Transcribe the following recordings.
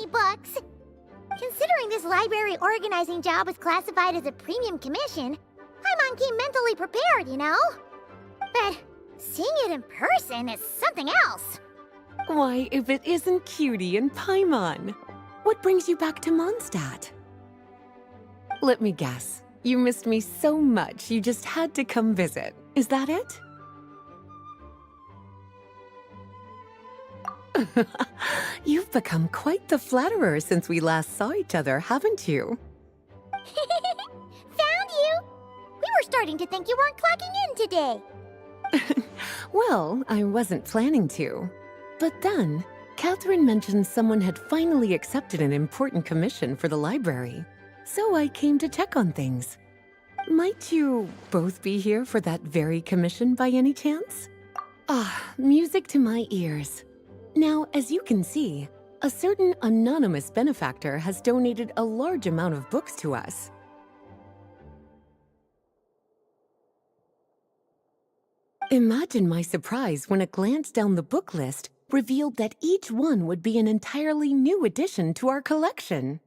many books. Considering this library organizing job is classified as a premium commission, Paimon came mentally prepared, you know? But seeing it in person is something else. Why, if it isn't Cutie and Paimon? What brings you back to Mondstadt? Let me guess. You missed me so much you just had to come visit. Is that it? You've become quite the flatterer since we last saw each other, haven't you? Found you! We were starting to think you weren't clocking in today. Well, I wasn't planning to. But then, Catherine mentioned someone had finally accepted an important commission for the library. So I came to check on things. Might you both be here for that very commission by any chance? Ah, music to my ears. Now, as you can see, a certain anonymous benefactor has donated a large amount of books to us. Imagine my surprise when a glance down the book list revealed that each one would be an entirely new addition to our collection.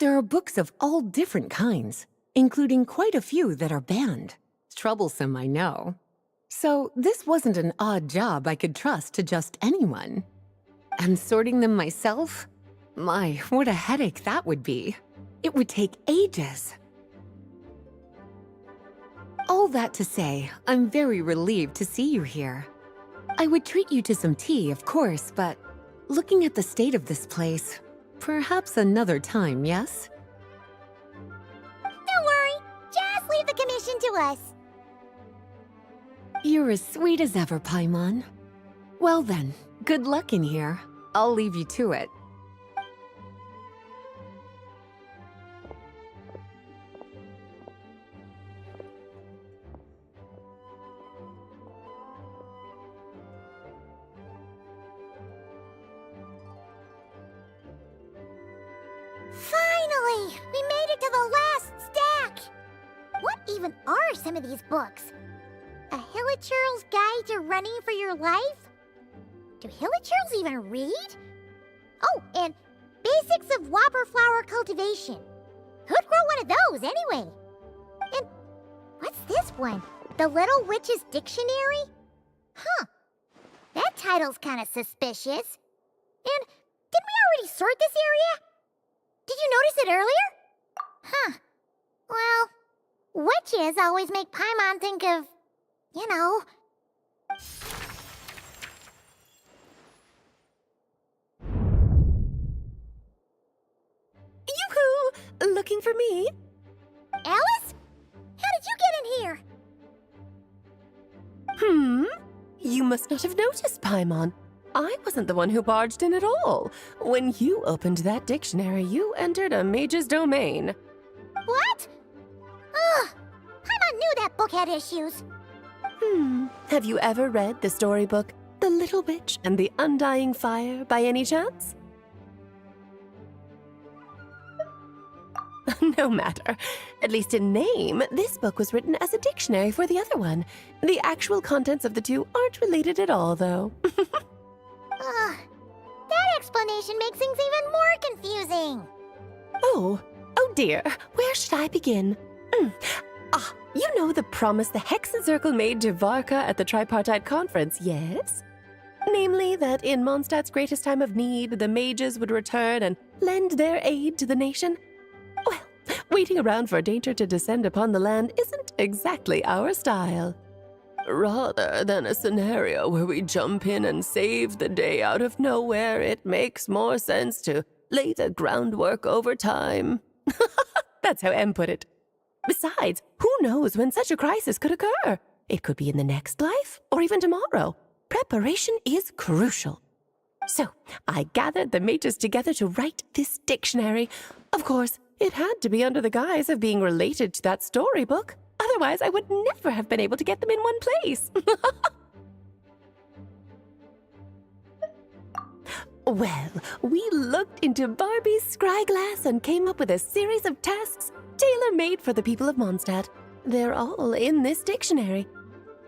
There are books of all different kinds, including quite a few that are banned. Troublesome, I know. So this wasn't an odd job I could trust to just anyone. And sorting them myself? My, what a headache that would be. It would take ages. All that to say, I'm very relieved to see you here. I would treat you to some tea, of course, but looking at the state of this place, perhaps another time, yes? Don't worry, just leave the commission to us. You're as sweet as ever, Paimon. Well then, good luck in here. I'll leave you to it. Finally! We made it to the last stack! What even are some of these books? A Hilichurl's Guide to Running for Your Life? Do Hilichurls even read? Oh, and Basics of Whopper Flower Cultivation. Who'd grow one of those, anyway? And what's this one? The Little Witch's Dictionary? Huh. That title's kinda suspicious. And didn't we already sort this area? Did you notice it earlier? Huh. Well, witches always make Paimon think of, you know. Yoo-hoo! Looking for me? Alice? How did you get in here? You must not have noticed, Paimon. I wasn't the one who barged in at all. When you opened that dictionary, you entered a mage's domain. What? Ugh. Paimon knew that book had issues. Have you ever read the storybook, The Little Witch and the Undying Fire, by any chance? No matter. At least in name, this book was written as a dictionary for the other one. The actual contents of the two aren't related at all, though. Ugh. That explanation makes things even more confusing. Oh dear. Where should I begin? You know the promise the Hexen Circle made to Varka at the Tripartite Conference, yes? Namely, that in Mondstadt's greatest time of need, the mages would return and lend their aid to the nation? Well, waiting around for danger to descend upon the land isn't exactly our style. Rather than a scenario where we jump in and save the day out of nowhere, it makes more sense to lay the groundwork over time. That's how M put it. Besides, who knows when such a crisis could occur? It could be in the next life, or even tomorrow. Preparation is crucial. So, I gathered the mages together to write this dictionary. Of course, it had to be under the guise of being related to that storybook. Otherwise, I would never have been able to get them in one place. Well, we looked into Barbie's scryglass and came up with a series of tasks tailor-made for the people of Mondstadt. They're all in this dictionary.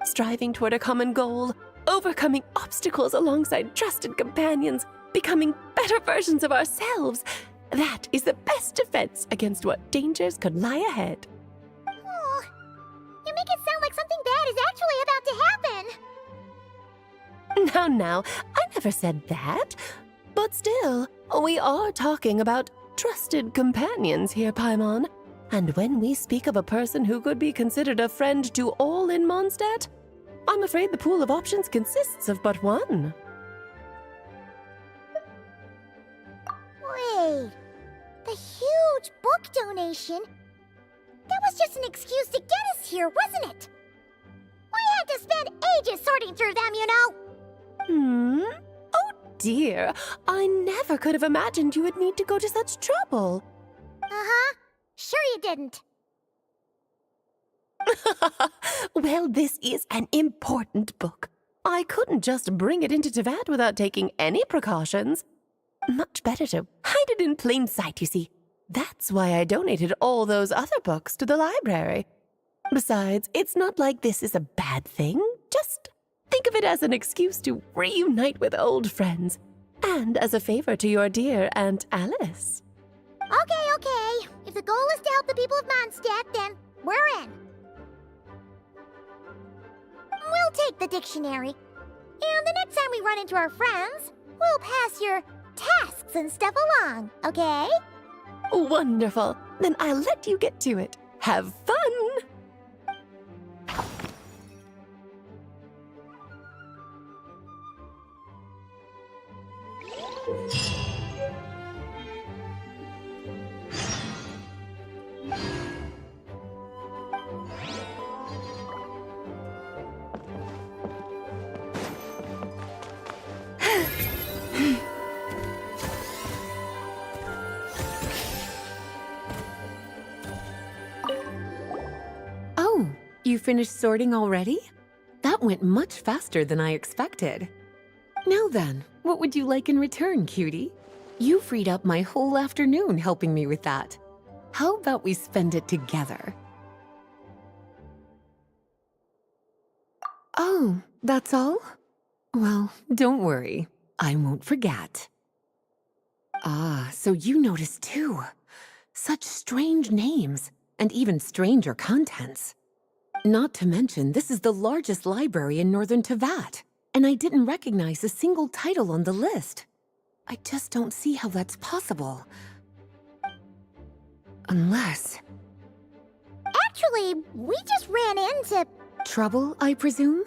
Striving toward a common goal, overcoming obstacles alongside trusted companions, becoming better versions of ourselves. That is the best defense against what dangers could lie ahead. Oh, you make it sound like something bad is actually about to happen. Now, I never said that. But still, we are talking about trusted companions here, Paimon. And when we speak of a person who could be considered a friend to all in Mondstadt, I'm afraid the pool of options consists of but one. Wait, the huge book donation? That was just an excuse to get us here, wasn't it? We had to spend ages sorting through them, you know. Oh dear, I never could have imagined you would need to go to such trouble. Uh-huh. Sure you didn't. Well, this is an important book. I couldn't just bring it into Teyvat without taking any precautions. Much better to hide it in plain sight, you see. That's why I donated all those other books to the library. Besides, it's not like this is a bad thing. Just think of it as an excuse to reunite with old friends. And as a favor to your dear Aunt Alice. Okay. If the goal is to help the people of Mondstadt, then we're in. We'll take the dictionary. And the next time we run into our friends, we'll pass your tasks and stuff along, okay? Wonderful. Then I'll let you get to it. Have fun! Oh, you finished sorting already? That went much faster than I expected. Now then, what would you like in return, cutie? You freed up my whole afternoon helping me with that. How about we spend it together? Oh, that's all? Well, don't worry. I won't forget. Ah, so you noticed too. Such strange names, and even stranger contents. Not to mention, this is the largest library in northern Teyvat, and I didn't recognize a single title on the list. I just don't see how that's possible. Unless... Actually, we just ran into... Trouble, I presume?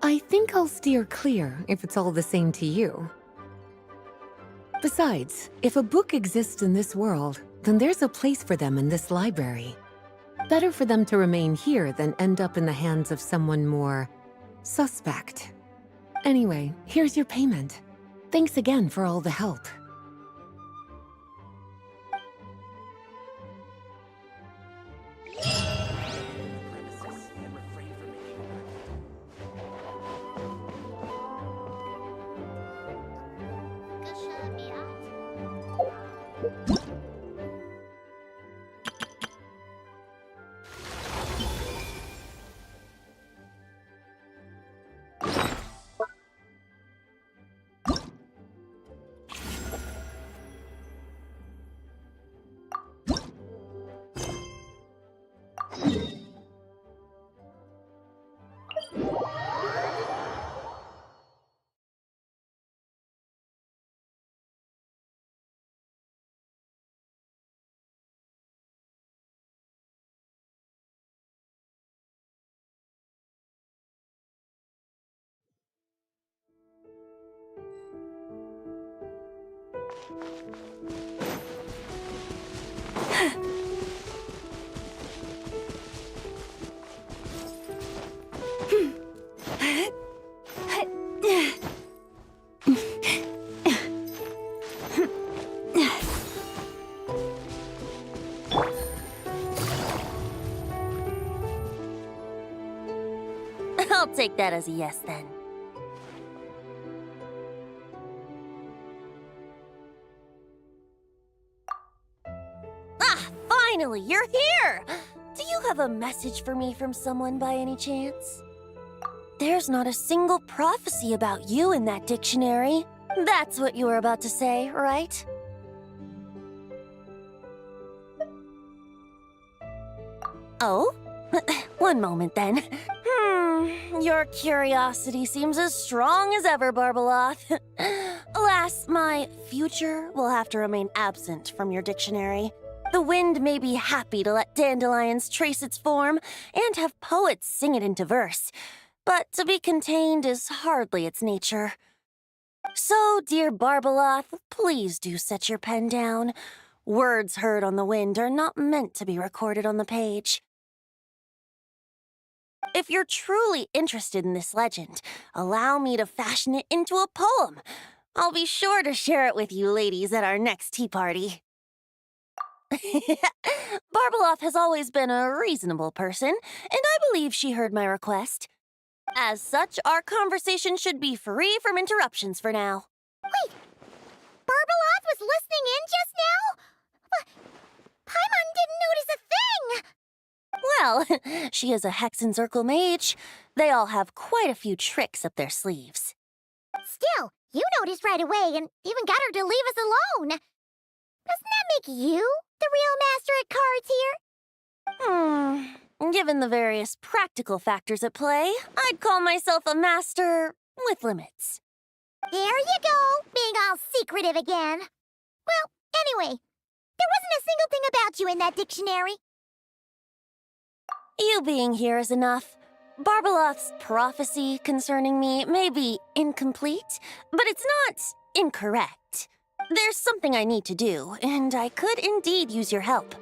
I think I'll steer clear if it's all the same to you. Besides, if a book exists in this world, then there's a place for them in this library. Better for them to remain here than end up in the hands of someone more suspect. Anyway, here's your payment. Thanks again for all the help. I'll take that as a yes, then. Ah, finally, you're here! Do you have a message for me from someone by any chance? There's not a single prophecy about you in that dictionary. That's what you were about to say, right? Oh? One moment, then. Your curiosity seems as strong as ever, Barbeloth. Alas, my future will have to remain absent from your dictionary. The wind may be happy to let dandelions trace its form and have poets sing it into verse, but to be contained is hardly its nature. So, dear Barbeloth, please do set your pen down. Words heard on the wind are not meant to be recorded on the page. If you're truly interested in this legend, allow me to fashion it into a poem. I'll be sure to share it with you ladies at our next tea party. Barbeloth has always been a reasonable person, and I believe she heard my request. As such, our conversation should be free from interruptions for now. Wait, Barbeloth was listening in just now? Paimon didn't notice a thing! Well, she is a Hexenzirkel mage. They all have quite a few tricks up their sleeves. Still, you noticed right away and even got her to leave us alone. Doesn't that make you the real master at cards here? Given the various practical factors at play, I'd call myself a master with limits. There you go, being all secretive again. Well, anyway, there wasn't a single thing about you in that dictionary. You being here is enough. Barbeloth's prophecy concerning me may be incomplete, but it's not incorrect. There's something I need to do, and I could indeed use your help.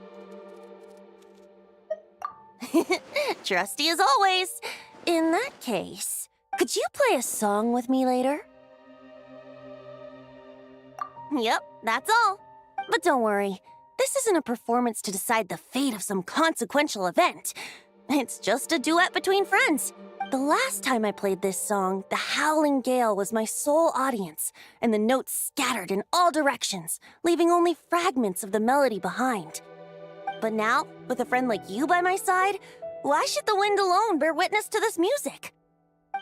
Trusty as always. In that case, could you play a song with me later? Yep, that's all. But don't worry, this isn't a performance to decide the fate of some consequential event. It's just a duet between friends. The last time I played this song, the howling gale was my sole audience, and the notes scattered in all directions, leaving only fragments of the melody behind. But now, with a friend like you by my side, why should the wind alone bear witness to this music?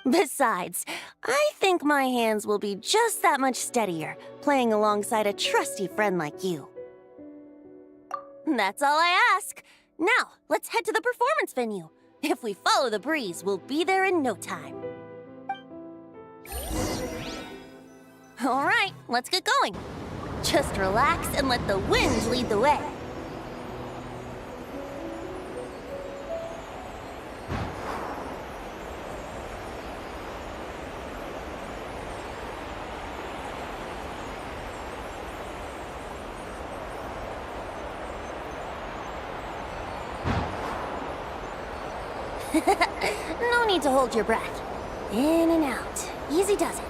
Besides, I think my hands will be just that much steadier, playing alongside a trusty friend like you. That's all I ask. Now, let's head to the performance venue. If we follow the breeze, we'll be there in no time. All right, let's get going. Just relax and let the wind lead the way. No need to hold your breath. In and out. Easy does it.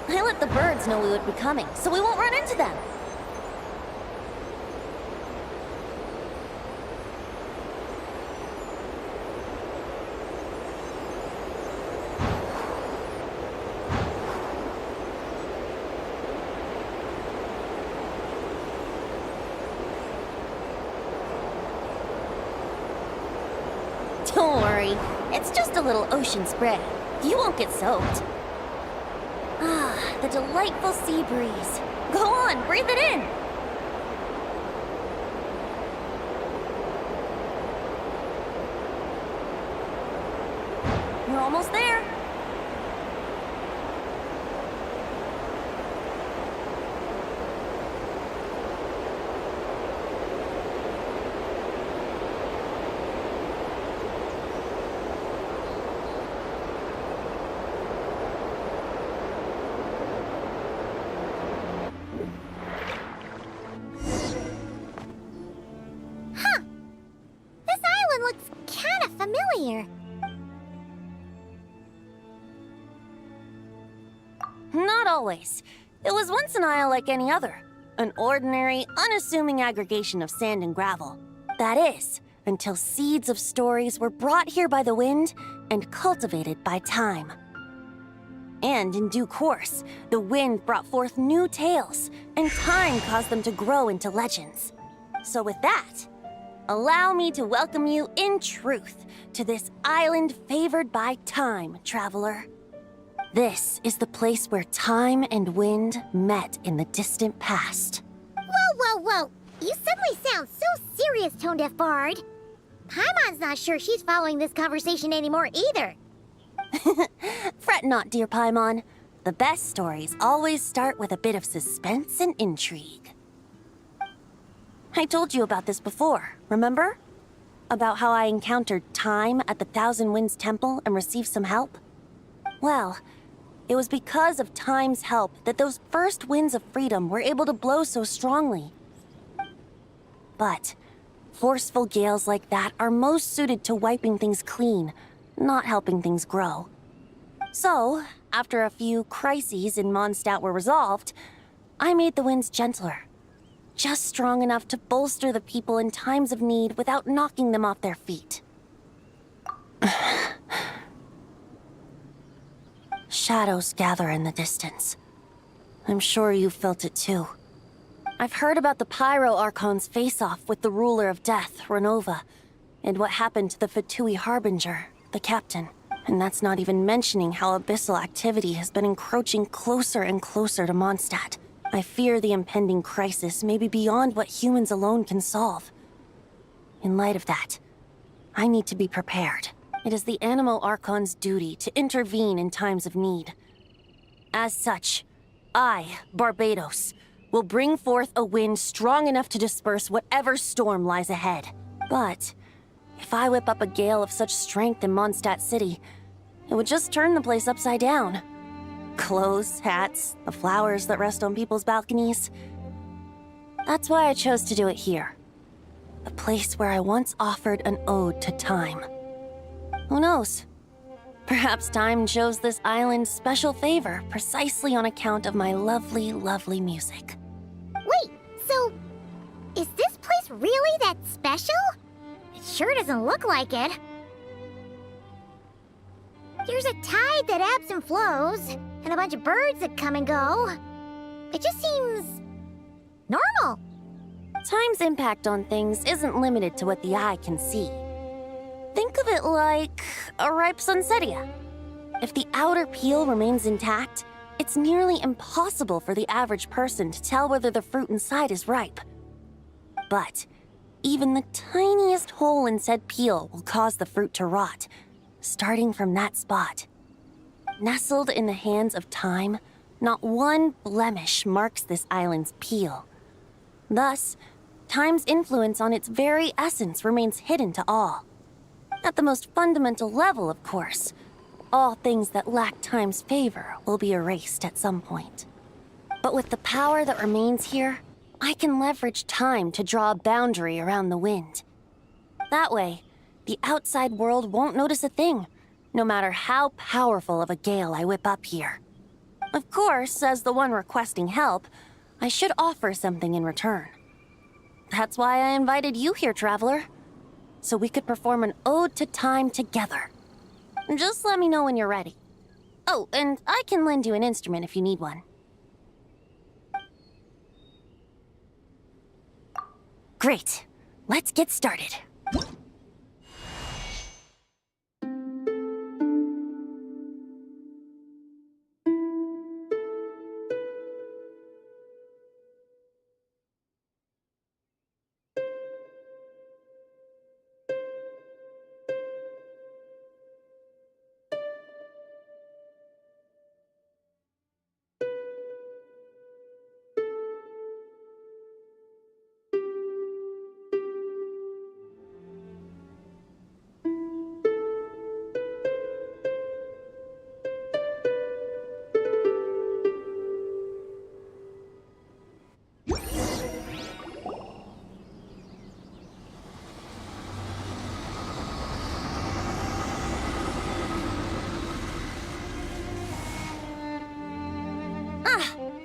I let the birds know we would be coming, so we won't run into them. Don't worry, it's just a little ocean spray. You won't get soaked. Ah, the delightful sea breeze. Go on, breathe it in. We're almost there. Familiar. Not always. It was once an isle like any other. An ordinary, unassuming aggregation of sand and gravel. That is, until seeds of stories were brought here by the wind and cultivated by time. And in due course, the wind brought forth new tales, and time caused them to grow into legends. So with that, allow me to welcome you in truth to this island favored by time, traveler. This is the place where time and wind met in the distant past. Whoa. You suddenly sound so serious, Tone Deaf Bard. Paimon's not sure she's following this conversation anymore either. Fret not, dear Paimon. The best stories always start with a bit of suspense and intrigue. I told you about this before, remember? About how I encountered Time at the Thousand Winds Temple and received some help? Well, it was because of Time's help that those first winds of freedom were able to blow so strongly. But forceful gales like that are most suited to wiping things clean, not helping things grow. So, after a few crises in Mondstadt were resolved, I made the winds gentler. Just strong enough to bolster the people in times of need without knocking them off their feet. Shadows gather in the distance. I'm sure you felt it too. I've heard about the Pyro Archon's face-off with the ruler of death, Renova, and what happened to the Fatui Harbinger, the captain. And that's not even mentioning how abyssal activity has been encroaching closer and closer to Mondstadt. I fear the impending crisis may be beyond what humans alone can solve. In light of that, I need to be prepared. It is the Animo Archon's duty to intervene in times of need. As such, I, Barbados, will bring forth a wind strong enough to disperse whatever storm lies ahead. But if I whip up a gale of such strength in Mondstadt City, it would just turn the place upside down. Clothes, hats, the flowers that rest on people's balconies. That's why I chose to do it here. The place where I once offered an ode to time. Who knows? Perhaps time chose this island special favor precisely on account of my lovely, lovely music. Wait, so is this place really that special? It sure doesn't look like it. There's a tide that ebbs and flows, and a bunch of birds that come and go. It just seems normal. Time's impact on things isn't limited to what the eye can see. Think of it like a ripe sunsetia. If the outer peel remains intact, it's nearly impossible for the average person to tell whether the fruit inside is ripe. But even the tiniest hole in said peel will cause the fruit to rot, starting from that spot. Nestled in the hands of time, not one blemish marks this island's peel. Thus, time's influence on its very essence remains hidden to all. At the most fundamental level, of course, all things that lack time's favor will be erased at some point. But with the power that remains here, I can leverage time to draw a boundary around the wind. That way, the outside world won't notice a thing, no matter how powerful of a gale I whip up here. Of course, as the one requesting help, I should offer something in return. That's why I invited you here, traveler. So we could perform an ode to time together. Just let me know when you're ready. Oh, and I can lend you an instrument if you need one. Great. Let's get started.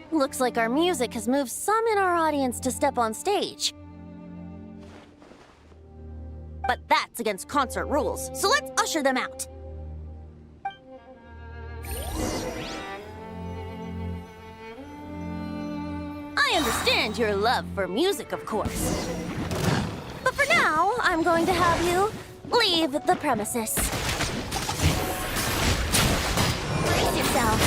Looks like our music has moved some in our audience to step on stage. But that's against concert rules, so let's usher them out. I understand your love for music, of course. But for now, going to have you leave the premises. Brace yourself.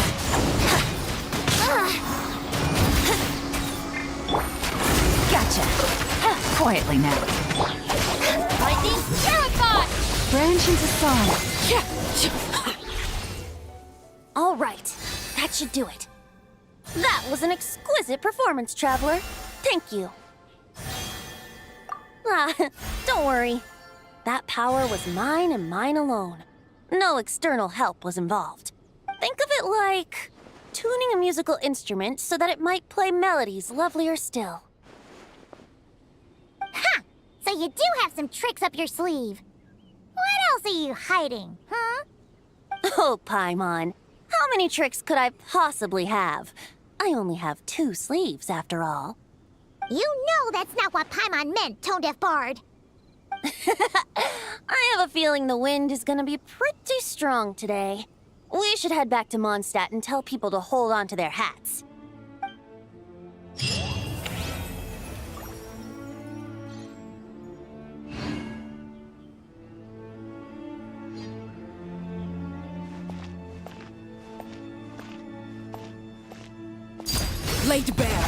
Gotcha. Quietly now. Lightning terrified! Branch into song. All right, that should do it. That was an exquisite performance, Traveler. Thank you. Ah, don't worry. That power was mine and mine alone. No external help was involved. Think of it like tuning a musical instrument so that it might play melodies lovelier still. Ha! So you do have some tricks up your sleeve. What else are you hiding, huh? Oh, Paimon. How many tricks could I possibly have? I only have 2 sleeves, after all. You know that's not what Paimon meant, Tone-Deaf Bard. I have a feeling the wind is gonna be pretty strong today. We should head back to Mondstadt and tell people to hold on to their hats. Laid bare.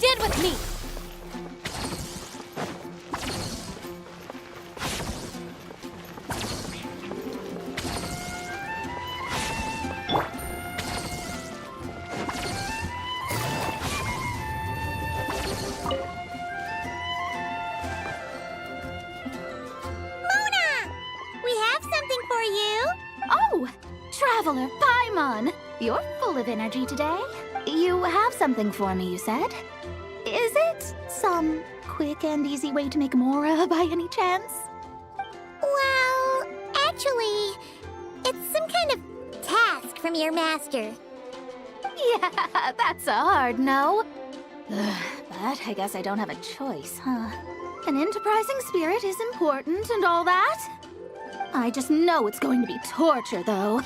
Stand with me! Oh, Traveler Paimon! You're full of energy today. You have something for me, you said? Is it some quick and easy way to make Mora by any chance? Well, actually, it's some kind of task from your master. Yeah, that's a hard no. But I guess I don't have a choice, huh? An enterprising spirit is important and all that. I just know it's going to be torture, though.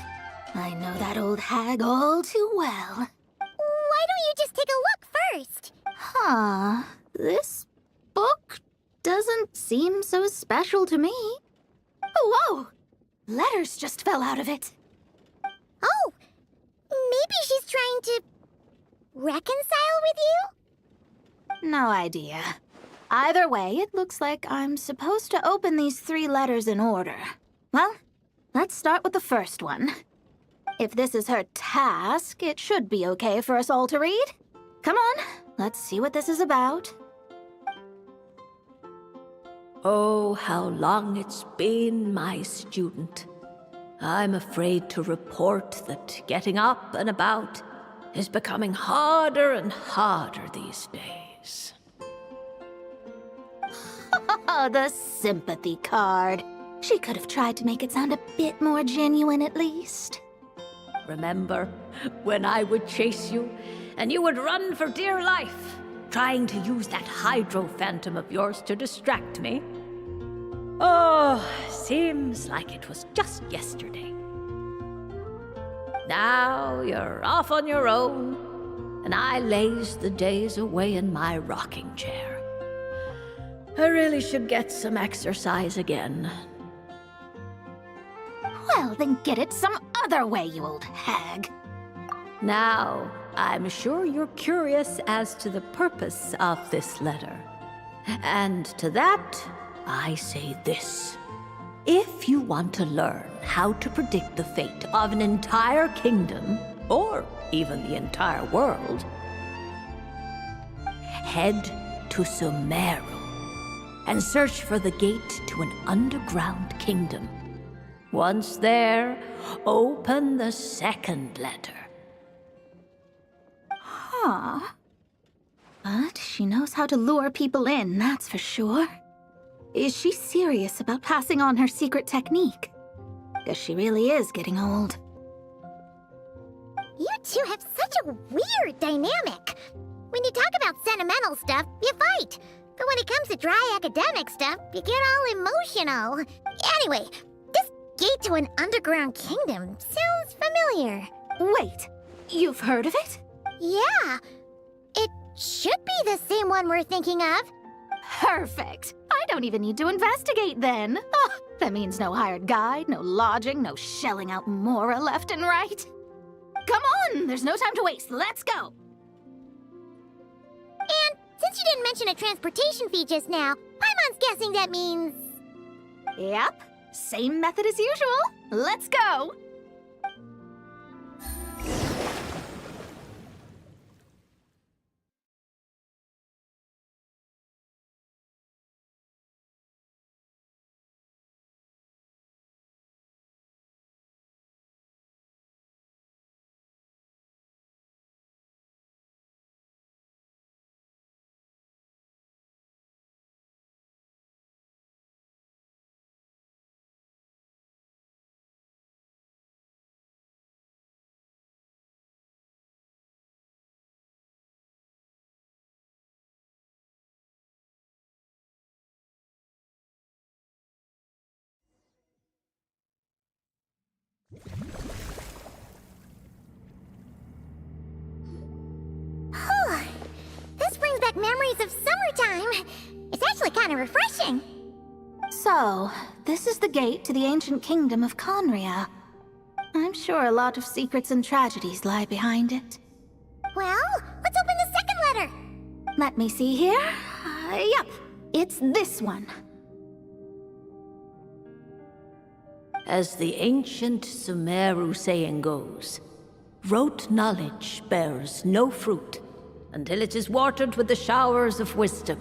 I know that old hag all too well. Why don't you just take a look first? Huh. This book doesn't seem so special to me. Oh, whoa! Letters just fell out of it. Oh, maybe she's trying to reconcile with you? No idea. Either way, it looks like I'm supposed to open these 3 letters in order. Well, let's start with the first one. If this is her task, it should be okay for us all to read. Come on, let's see what this is about. Oh, how long it's been, my student. I'm afraid to report that getting up and about is becoming harder and harder these days. Oh, the sympathy card. She could have tried to make it sound a bit more genuine at least. Remember when I would chase you and you would run for dear life, trying to use that hydro phantom of yours to distract me? Oh, seems like it was just yesterday. Now you're off on your own, and I laze the days away in my rocking chair. I really should get some exercise again. Well, then get it some other way, you old hag. Now, I'm sure you're curious as to the purpose of this letter. And to that, I say this. If you want to learn how to predict the fate of an entire kingdom, or even the entire world, head to Sumeru and search for the gate to an underground kingdom. Once there, open the second letter. Huh. But she knows how to lure people in, that's for sure. Is she serious about passing on her secret technique? Guess she really is getting old. You two have such a weird dynamic. When you talk about sentimental stuff, you fight. But when it comes to dry academic stuff, you get all emotional. Anyway, this gate to an underground kingdom sounds familiar. Wait, you've heard of it? Yeah, it should be the same one we're thinking of. Perfect. I don't even need to investigate then. Oh, that means no hired guide, no lodging, no shelling out Mora left and right. Come on, there's no time to waste. Let's go. And since you didn't mention a transportation fee just now, Paimon's guessing that means... Yep, same method as usual. Let's go. This brings back memories of summertime. It's actually kind of refreshing. So, this is the gate to the ancient kingdom of Conria. I'm sure a lot of secrets and tragedies lie behind it. Well, let's open the second letter. Let me see here. Yep, it's this one. As the ancient Sumeru saying goes, rote knowledge bears no fruit until it is watered with the showers of wisdom.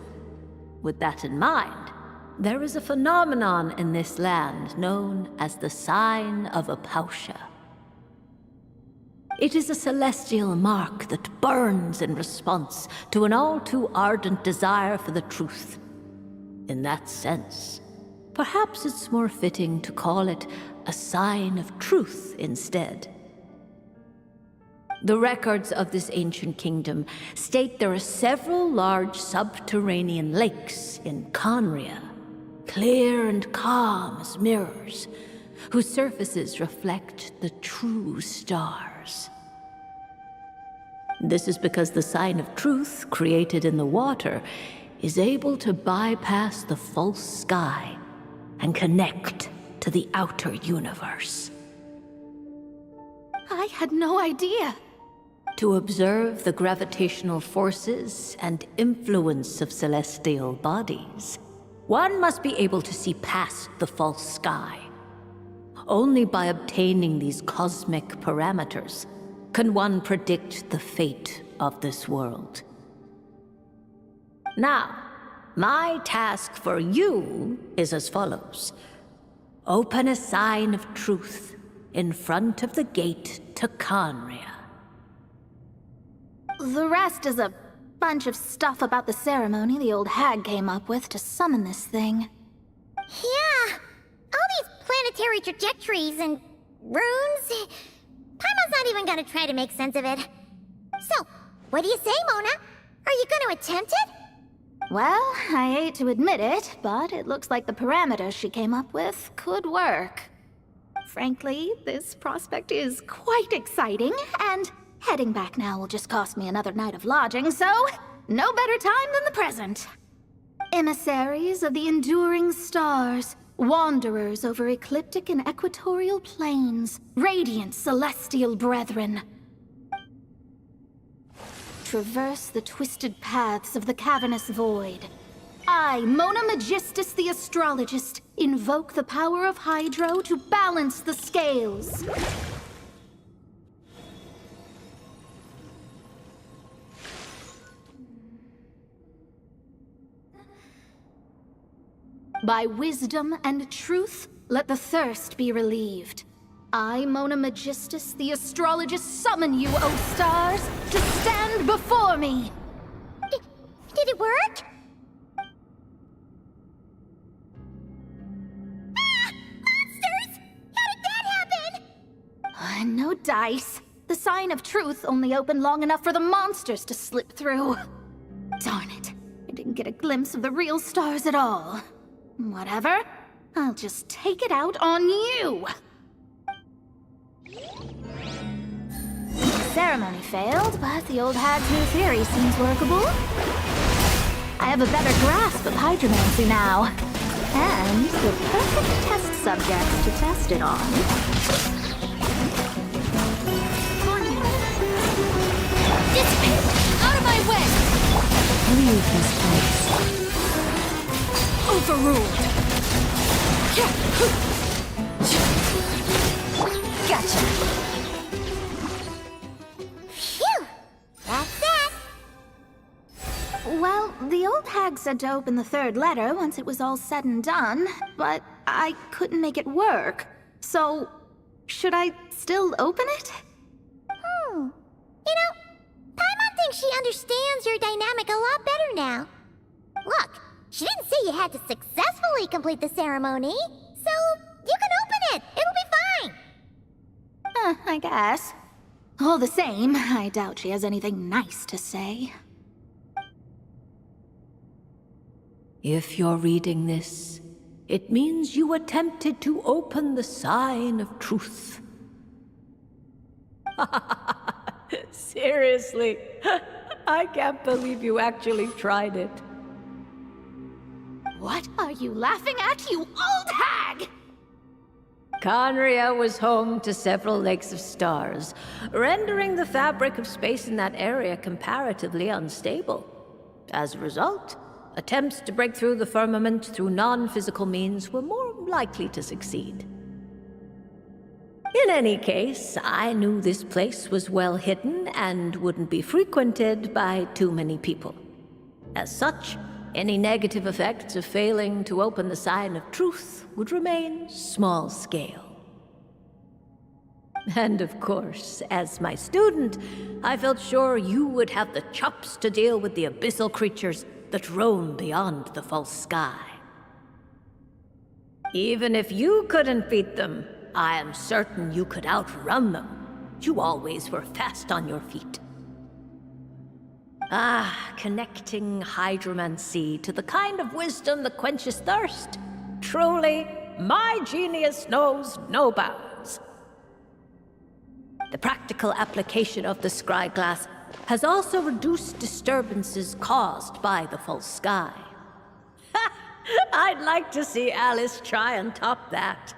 With that in mind, there is a phenomenon in this land known as the Sign of Apausha. It is a celestial mark that burns in response to an all-too-ardent desire for the truth. In that sense, perhaps it's more fitting to call it a sign of truth instead. The records of this ancient kingdom state there are several large subterranean lakes in Conria, clear and calm as mirrors, whose surfaces reflect the true stars. This is because the sign of truth created in the water is able to bypass the false sky and connect to the outer universe. I had no idea. To observe the gravitational forces and influence of celestial bodies, one must be able to see past the false sky. Only by obtaining these cosmic parameters can one predict the fate of this world. Now, my task for you is as follows. Open a sign of truth in front of the gate to Conria. The rest is a bunch of stuff about the ceremony the old hag came up with to summon this thing. Yeah, all these planetary trajectories and runes. Paimon's not even gonna try to make sense of it. So, what do you say, Mona? Are you gonna attempt it? Well, I hate to admit it, but it looks like the parameters she came up with could work. Frankly, this prospect is quite exciting, and heading back now will just cost me another night of lodging, so no better time than the present. Emissaries of the enduring stars, wanderers over ecliptic and equatorial planes, radiant celestial brethren. Traverse the twisted paths of the cavernous void. I, Mona Magistus the Astrologist, invoke the power of Hydro to balance the scales. By wisdom and truth, let the thirst be relieved. I, Mona Magistus, the Astrologist, summon you, O stars, to stand before me! Did it work? Ah! Monsters! How did that happen? No dice. The sign of truth only opened long enough for the monsters to slip through. Darn it. I didn't get a glimpse of the real stars at all. Whatever. I'll just take it out on you! The ceremony failed, but the old hag's new theory seems workable. I have a better grasp of hydromancy now. And the perfect test subjects to test it on. Dissipate! Out of my way! Leave this place. Overruled. Gotcha. Phew! That's that! Well, the old hag said to open the third letter once it was all said and done, but I couldn't make it work. So, should I still open it? You know, Paimon thinks she understands your dynamic a lot better now. Look, she didn't say you had to successfully complete the ceremony, so you can open it. It'll be fine. I guess. All the same, I doubt she has anything nice to say. If you're reading this, it means you attempted to open the sign of truth. Seriously, I can't believe you actually tried it. What are you laughing at, you old hag? Conria was home to several lakes of stars, rendering the fabric of space in that area comparatively unstable. As a result, attempts to break through the firmament through non-physical means were more likely to succeed. In any case, I knew this place was well hidden and wouldn't be frequented by too many people. As such, any negative effects of failing to open the sign of truth would remain small scale. And of course, as my student, I felt sure you would have the chops to deal with the abyssal creatures that roam beyond the false sky. Even if you couldn't beat them, I am certain you could outrun them. You always were fast on your feet. Connecting hydromancy to the kind of wisdom that quenches thirst. Truly, my genius knows no bounds. The practical application of the scryglass has also reduced disturbances caused by the false sky. I'd like to see Alice try and top that.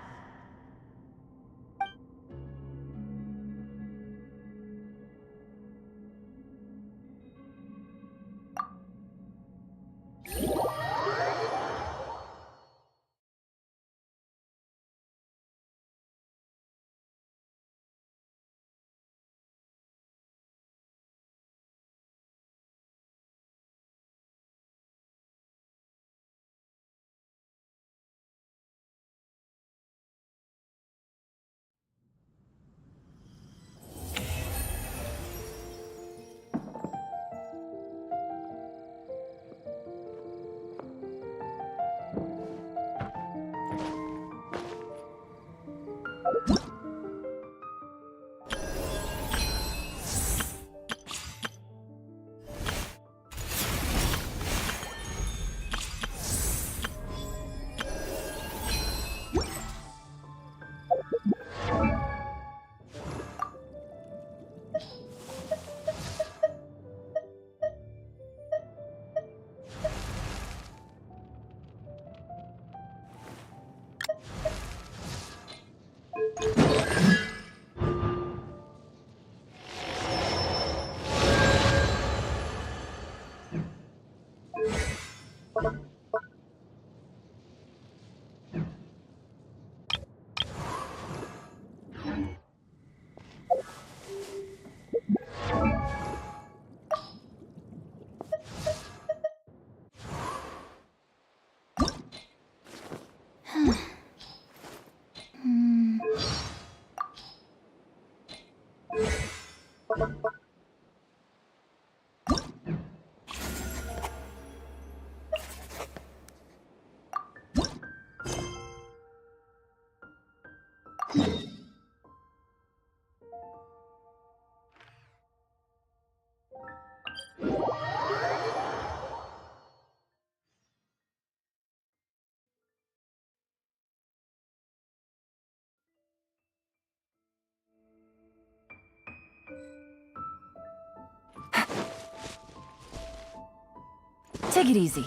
Take it easy.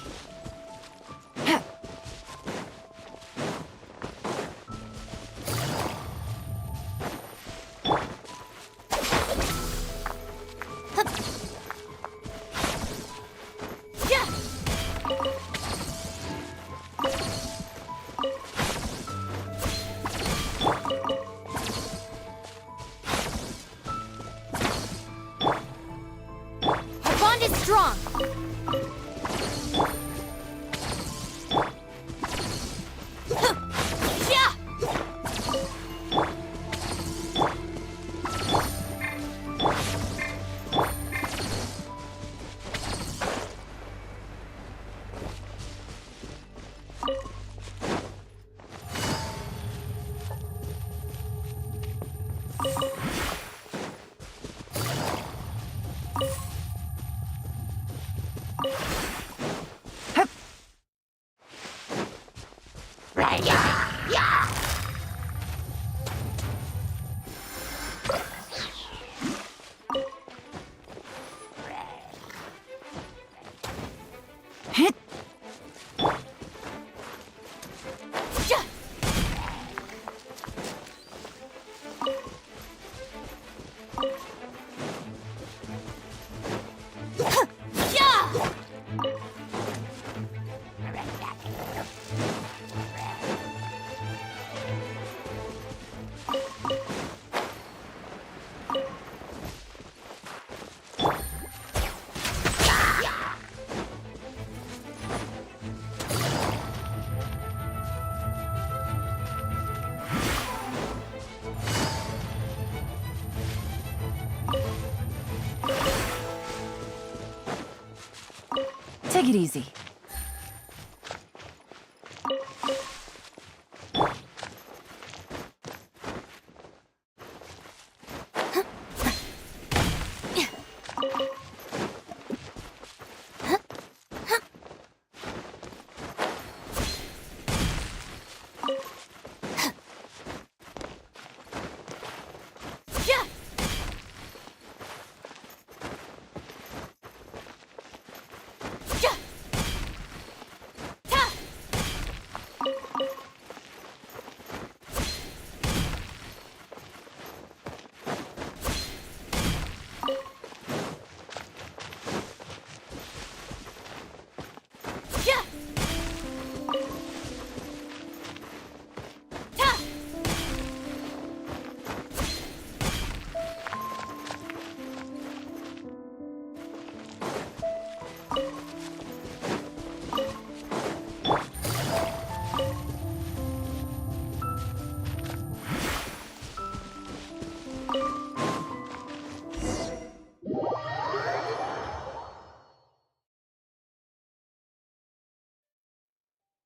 Our bond is strong. Take it easy.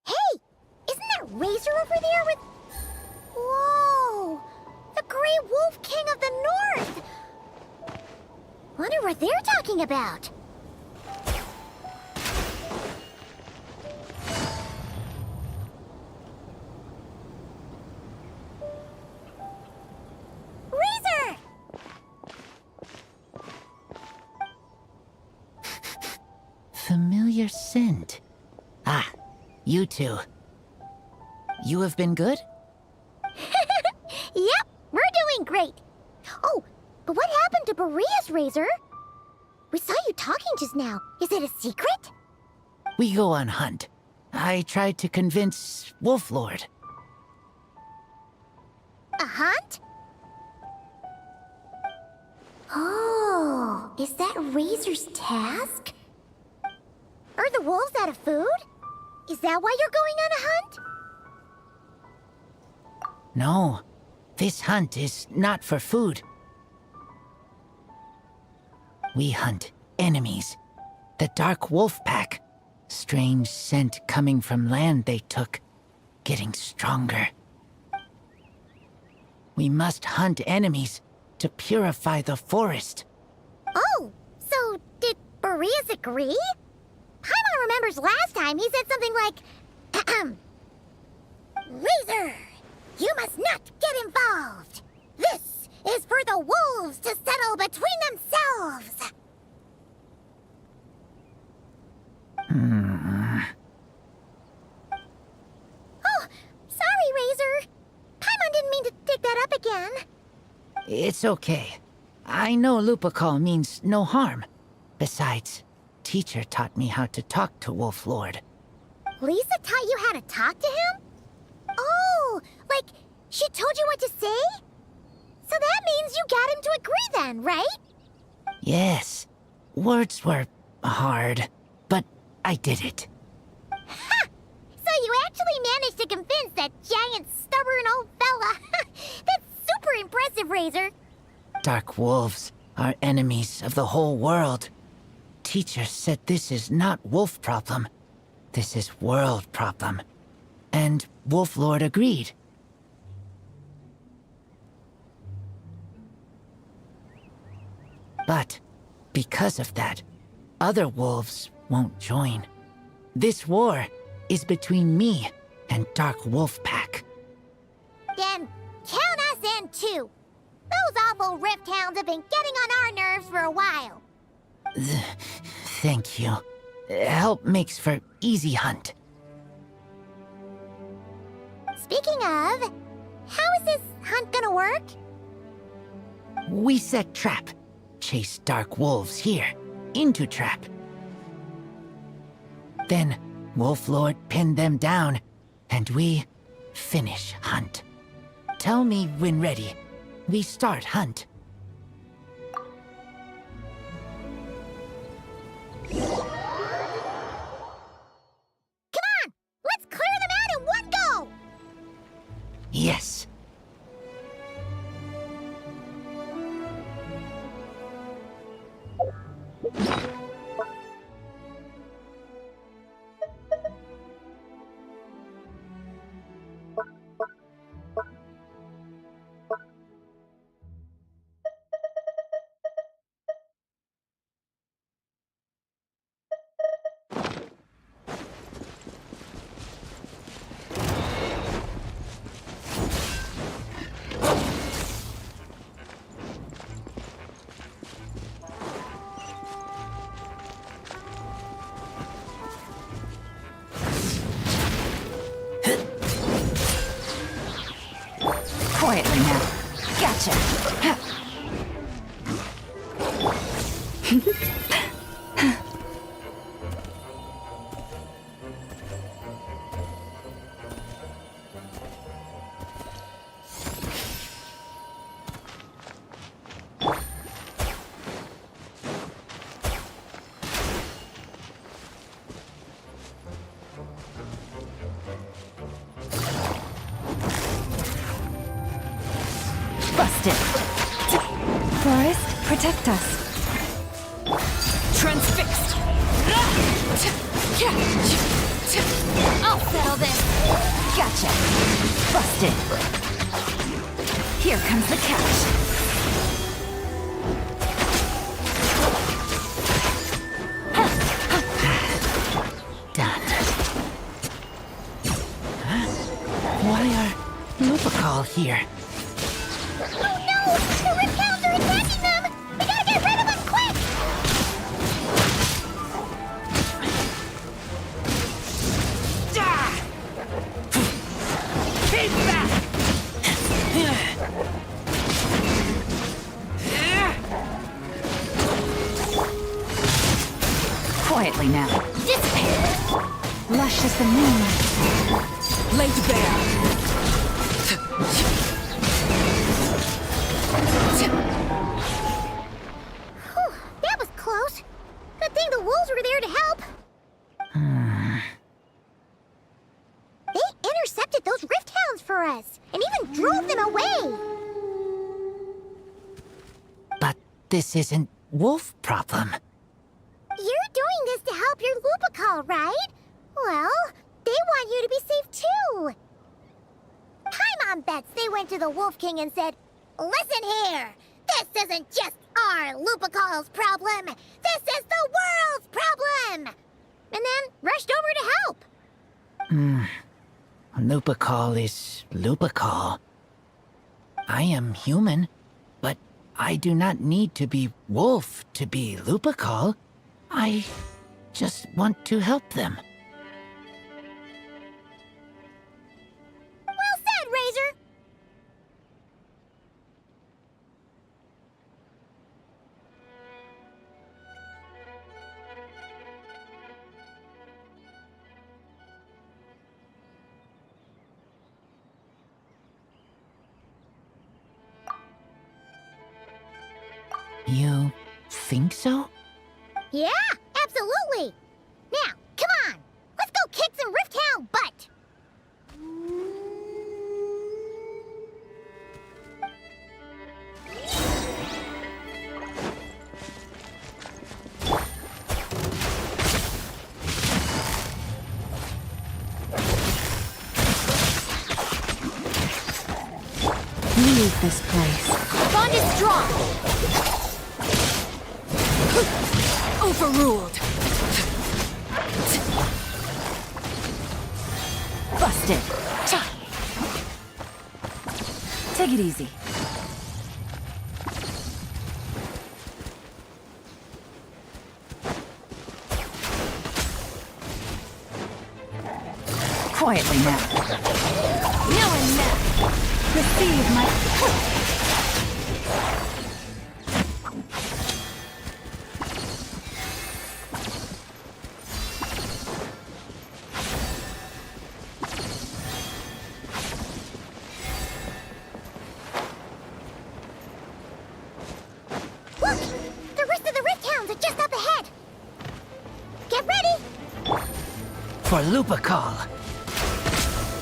Hey! Isn't that Razor over there with... Whoa! talking about? Razor! Familiar scent. Ah, you two. You have been good? Yep, we're doing great. Oh, but what happened to Berea's Razor? We saw you talking just now. Is it a secret? We go on hunt. I tried to convince Wolf Lord. A hunt? Oh, is that Razor's task? Are the wolves out of food? Is that why you're going on a hunt? No, this hunt is not for food. We hunt enemies. The Dark Wolf Pack. Strange scent coming from land they took. Getting stronger. We must hunt enemies to purify the forest. Oh, so did Boreas agree? Paimon remembers last time he said something like, Razor, you must not get involved. This is for the wolves to settle between themselves. Oh, sorry, Razor. Paimon didn't mean to dig that up again. It's okay. I know Lupacol means no harm. Besides, teacher taught me how to talk to Wolf Lord. Lisa taught you how to talk to him? Oh, like she told you what to say? So that means you got him to agree then, right? Yes. Words were hard, but I did it. Ha! So you actually managed to convince that giant, stubborn old fella. That's super impressive, Razor. Dark wolves are enemies of the whole world. Teacher said this is not wolf problem. This is world problem. And Wolf Lord agreed. But because of that, other wolves won't join. This war is between me and Dark Wolf Pack. Then count us in too. Those awful Rift Hounds have been getting on our nerves for a while. Thank you. Help makes for easy hunt. Speaking of, how is this hunt gonna work? We set trap. Chase dark wolves here, into trap. Then Wolf Lord pinned them down, and we finish hunt. Tell me when ready. We start hunt. Come on! Let's clear them out in one go! Yes. Quietly now. Gotcha. Busted. Forest, protect us. Transfixed! I'll settle this. Gotcha. Busted. Here comes the catch. here. Oh no! The Rift Hounds are attacking them! We gotta get rid of them quick! Keep back! Quietly now. Dissipate. Lush as the moon. Laid bare. Whew, that was close. Good thing the wolves were there to help. They intercepted those Rift Hounds for us, and even drove them away. But this isn't wolf problem. You're doing this to help your Lupical, right? Well, they want you to be safe too. Paimon bets they went to the Wolf King and said, "Listen here, this isn't just our Lupical's problem. This is the world's problem." And then rushed over to help. Lupical is Lupical. I am human, but I do not need to be wolf to be Lupical. I just want to help them. Well said, Razor. You think so? Yeah, absolutely. Now, come on. Let's go kick some Rift Hound butt. Leave this place. Bond is strong. Overruled. Busted. Take it easy. Quietly now. No enough. Receive my... Look! The rest of the Rift Hounds are just up ahead. Get ready. For Lupical.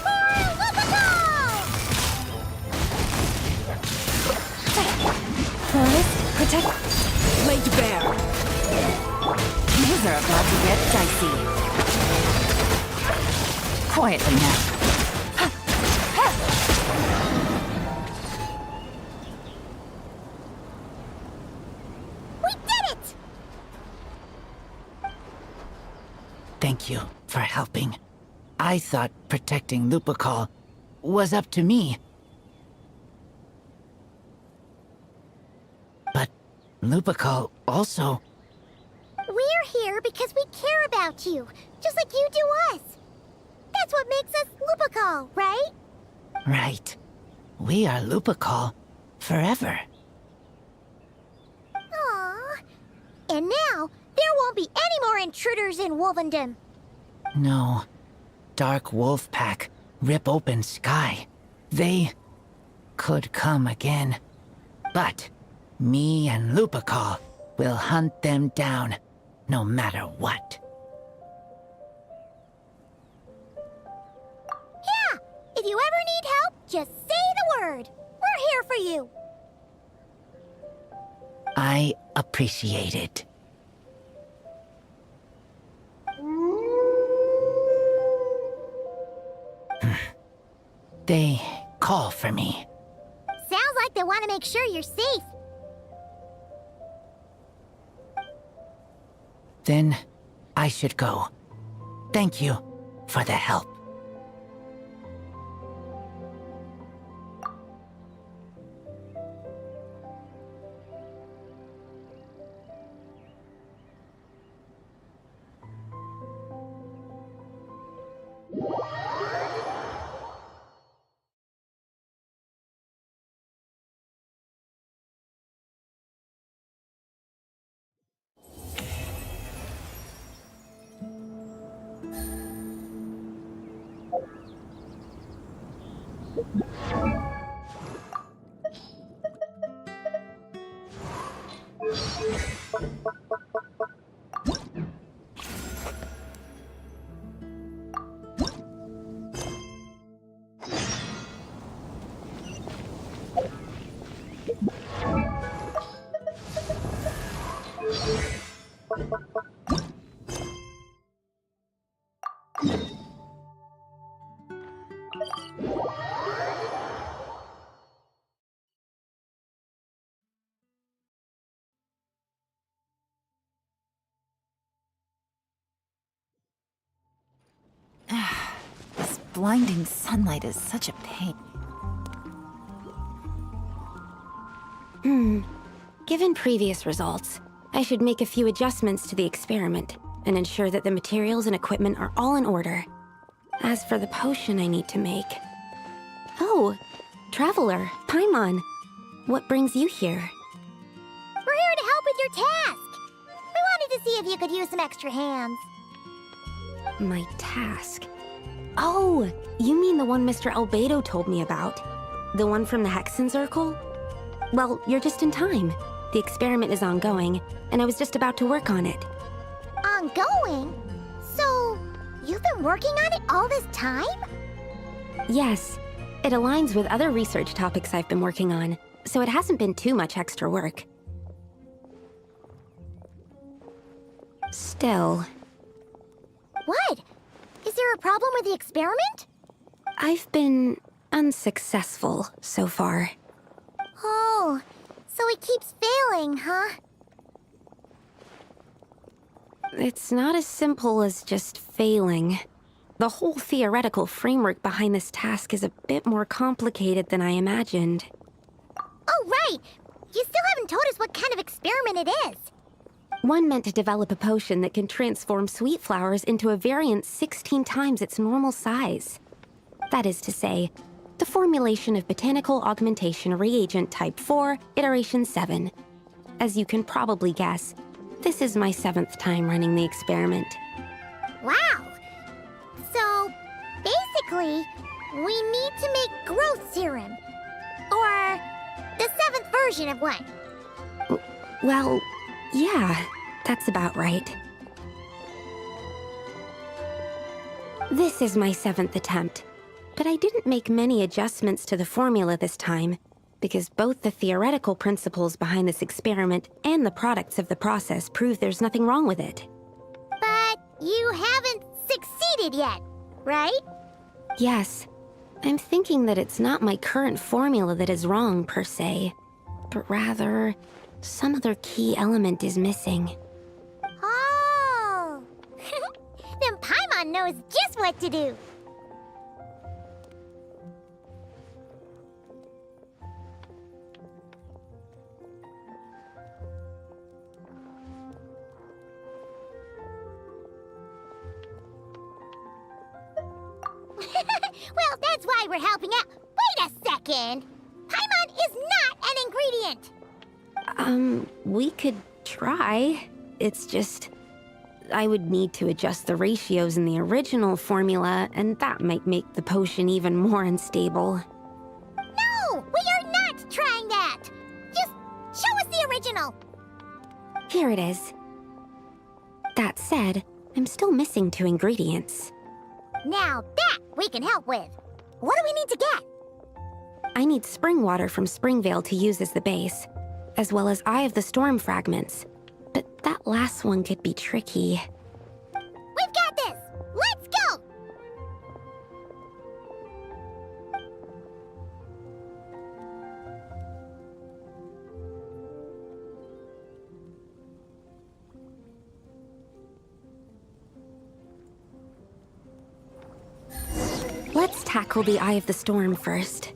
For Lupical! Forest, protect... Laid bare. These are about to get dicey. Quietly now. We did it! Thank you for helping. I thought protecting Lupical was up to me. But Lupical also... We're here because we care about you, just like you do us. That's what makes us Lupical, right? Right. We are Lupical forever. Aww. And now, there won't be any more intruders in Wolvendom. No. Dark Wolf Pack, rip open sky. They could come again. But me and Lupical will hunt them down, no matter what. Yeah, if you ever need help, just say the word. We're here for you. I appreciate it. They call for me. Sounds like they want to make sure you're safe. Then I should go. Thank you for the help. This blinding sunlight is such a pain. Given previous results, I should make a few adjustments to the experiment and ensure that the materials and equipment are all in order. As for the potion I need to make... Oh, Traveler, Paimon, what brings you here? We're here to help with your task. We wanted to see if you could use some extra hands. My task? Oh, you mean the one Mr. Albedo told me about? The one from the Hexen Circle? Well, you're just in time. The experiment is ongoing, and I was just about to work on it. Ongoing? So, you've been working on it all this time? Yes, it aligns with other research topics I've been working on, so it hasn't been too much extra work. Still, What? Is there a problem with the experiment? I've been unsuccessful so far. Oh, so it keeps failing, huh? It's not as simple as just failing. The whole theoretical framework behind this task is a bit more complicated than I imagined. Oh, right! You still haven't told us what kind of experiment it is. One meant to develop a potion that can transform sweet flowers into a variant 16 times its normal size. That is to say, the formulation of botanical augmentation reagent type 4, iteration 7. As you can probably guess, this is my 7th time running the experiment. Wow! So, basically, we need to make growth serum. Or the 7th version of one. Well, yeah, that's about right. This is my 7th attempt, but I didn't make many adjustments to the formula this time, because both the theoretical principles behind this experiment and the products of the process prove there's nothing wrong with it. But you haven't succeeded yet, right? Yes, I'm thinking that it's not my current formula that is wrong, per se, but rather, some other key element is missing. Oh! Then Paimon knows just what to do. Well, that's why we're helping out. Wait a second! Paimon is not an ingredient! We could try. It's just... I would need to adjust the ratios in the original formula, and that might make the potion even more unstable. No! We are not trying that! Just show us the original! Here it is. That said, I'm still missing 2 ingredients. Now that we can help with. What do we need to get? I need spring water from Springvale to use as the base, as well as Eye of the Storm fragments. But that last one could be tricky. We've got this! Let's go! Let's tackle the Eye of the Storm first.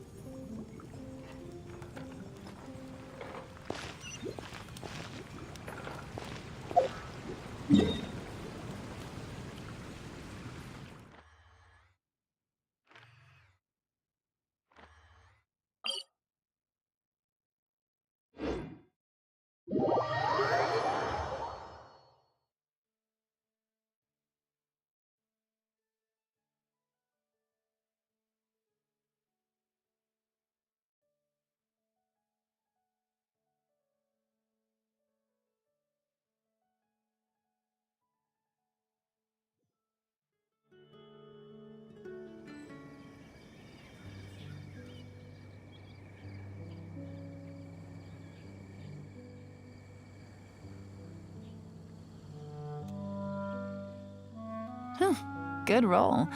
good roll.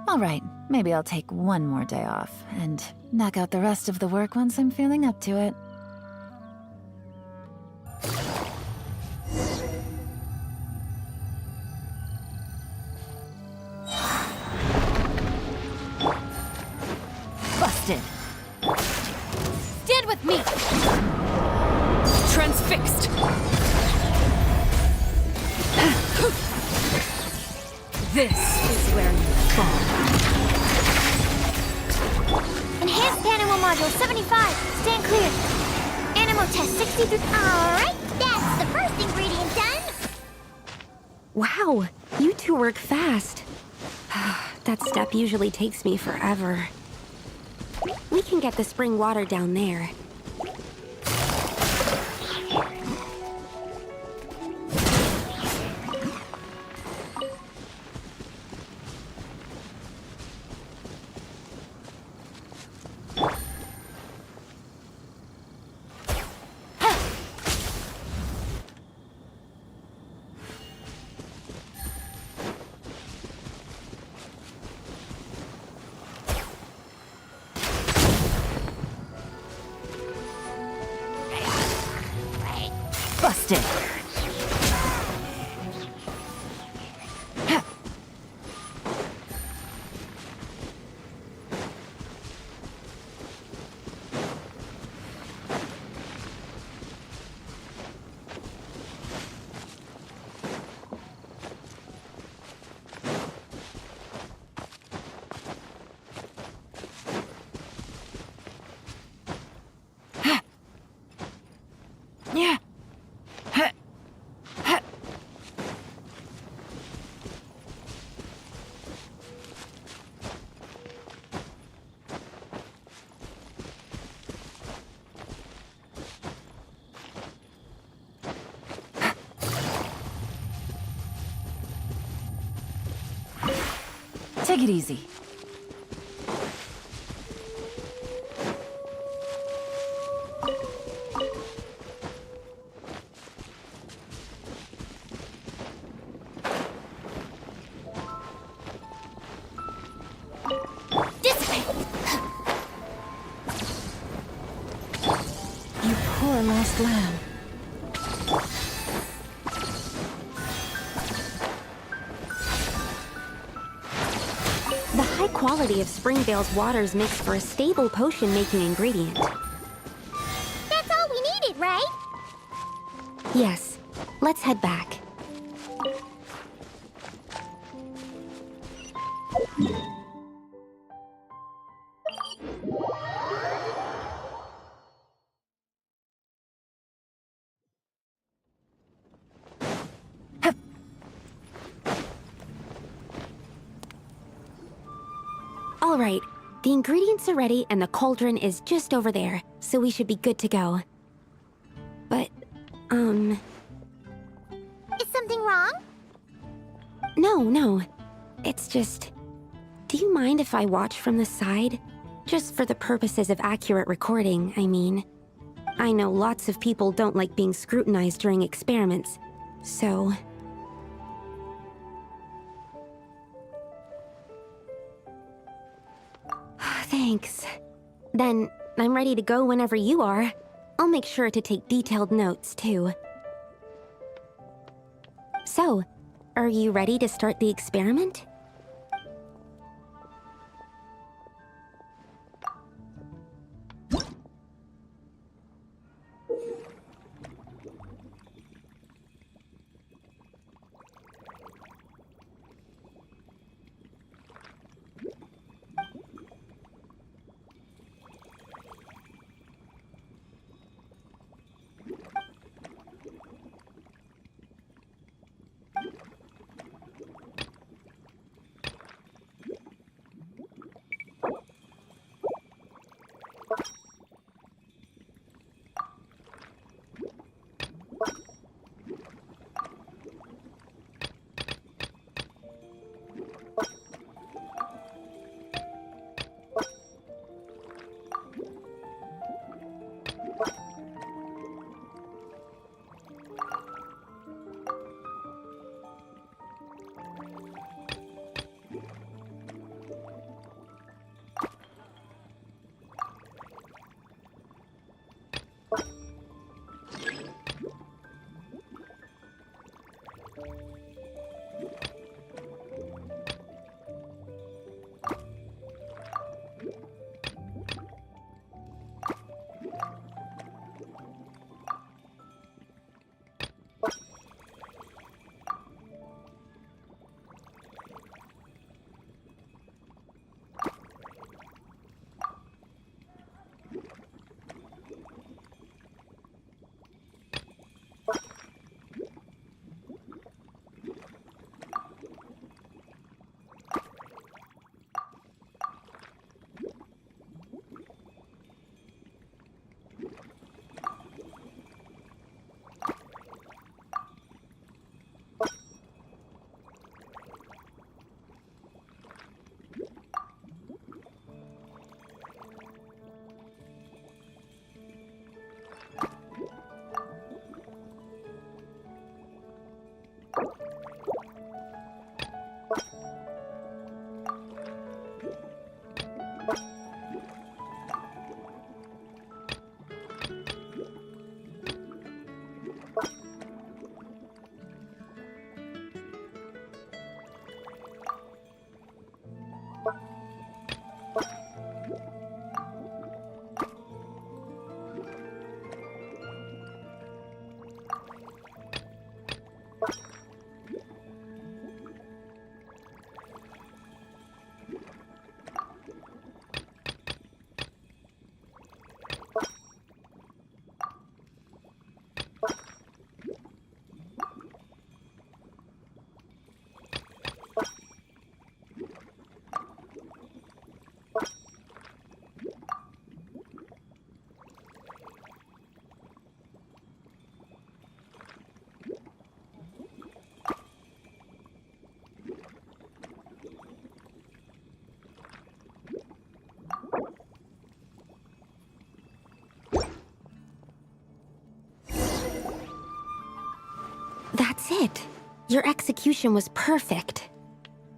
All right, maybe I'll take one more day off and knock out the rest of the work once I'm feeling up to it. Busted. Stand with me! Transfixed! This is where you fall. Enhanced animal module 75. Stand clear. Animal test 63. Alright, that's the first ingredient done. Wow, you two work fast. That step usually takes me forever. We can get the spring water down there. Busted. Yeah. Take it easy. You poor lost lamb. The high quality of Springvale's waters makes for a stable potion-making ingredient. That's all we needed, right? Yes, let's head back. All right, the ingredients are ready and the cauldron is just over there, so we should be good to go. But, Is something wrong? no. It's just... Do you mind if I watch from the side? Just for the purposes of accurate recording, I mean. I know lots of people don't like being scrutinized during experiments, so... Thanks. Then, I'm ready to go whenever you are. I'll make sure to take detailed notes, too. So, are you ready to start the experiment? That's it. Your execution was perfect.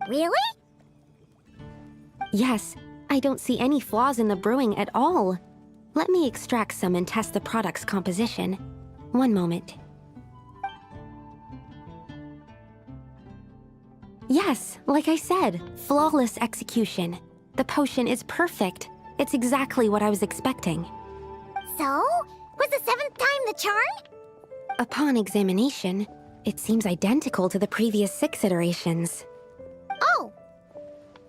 Really? Yes, I don't see any flaws in the brewing at all. Let me extract some and test the product's composition. One moment. Yes, like I said, flawless execution. The potion is perfect. It's exactly what I was expecting. So? Was the 7th time the charm? Upon examination, it seems identical to the previous 6 iterations. Oh!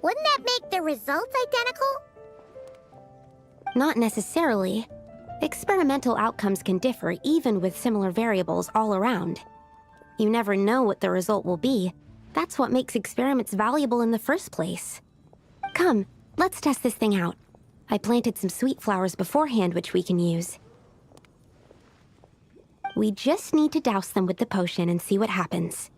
Wouldn't that make the results identical? Not necessarily. Experimental outcomes can differ even with similar variables all around. You never know what the result will be. That's what makes experiments valuable in the first place. Come, let's test this thing out. I planted some sweet flowers beforehand which we can use. We just need to douse them with the potion and see what happens.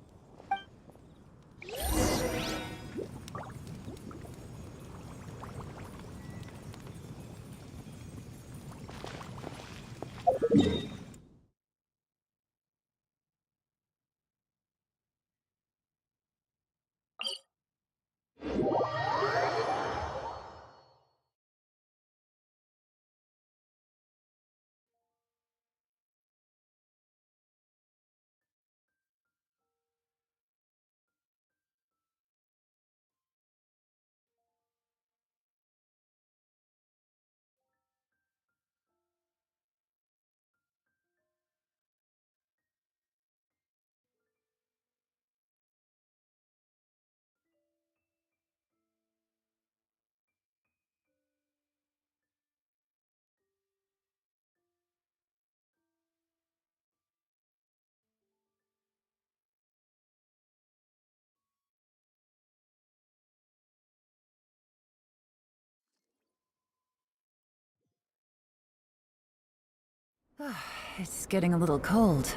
It's getting a little cold.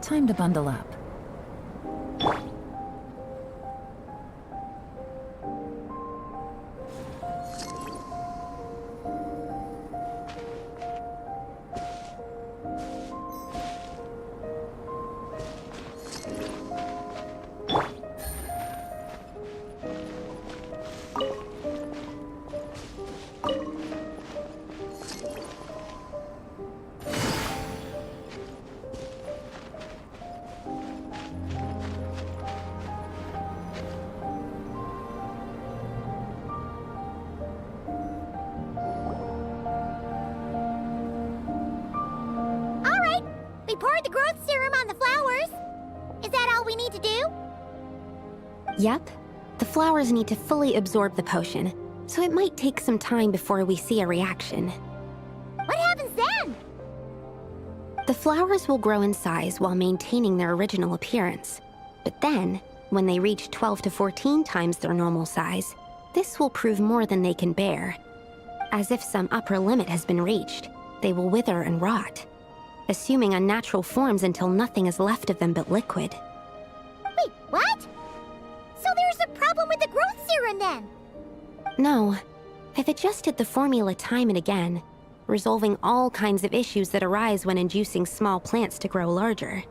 Time to bundle up. We poured the growth serum on the flowers. Is that all we need to do? Yep. The flowers need to fully absorb the potion, so it might take some time before we see a reaction. What happens then? The flowers will grow in size while maintaining their original appearance. But then, when they reach 12 to 14 times their normal size, this will prove more than they can bear. As if some upper limit has been reached, they will wither and rot, assuming unnatural forms until nothing is left of them but liquid. Wait, what? So there's a problem with the growth serum then? No. I've adjusted the formula time and again, resolving all kinds of issues that arise when inducing small plants to grow larger.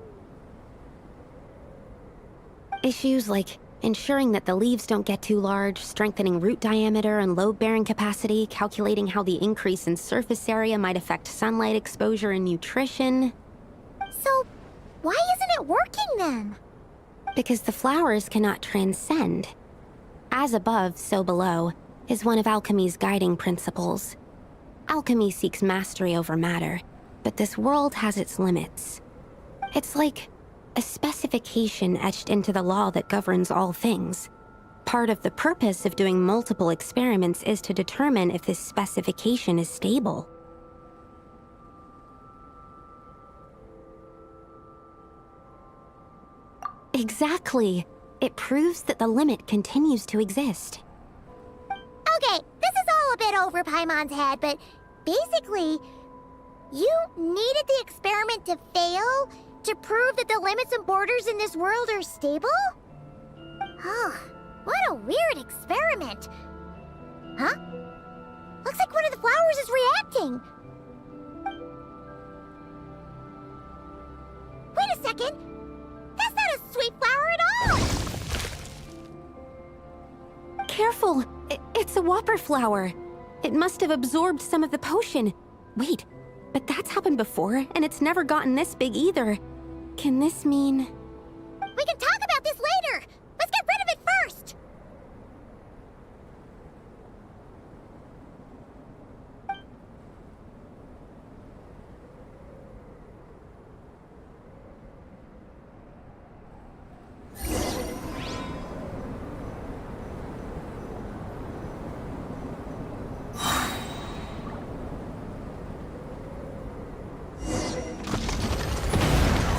Issues like ensuring that the leaves don't get too large, strengthening root diameter and load-bearing capacity, calculating how the increase in surface area might affect sunlight exposure and nutrition. So, why isn't it working then? Because the flowers cannot transcend. As above, so below, is one of alchemy's guiding principles. Alchemy seeks mastery over matter, but this world has its limits. It's like a specification etched into the law that governs all things. Part of the purpose of doing multiple experiments is to determine if this specification is stable. Exactly. It proves that the limit continues to exist. Okay, this is all a bit over Paimon's head, but basically, you needed the experiment to fail to prove that the limits and borders in this world are stable? Oh, what a weird experiment. Huh? Looks like one of the flowers is reacting. Wait a second. That's not a sweet careful! It's a whopper flower. It must have absorbed some of the potion. Wait, but that's happened before, and it's never gotten this big either. Can this mean... We can talk about this later! Let's get rid of it first!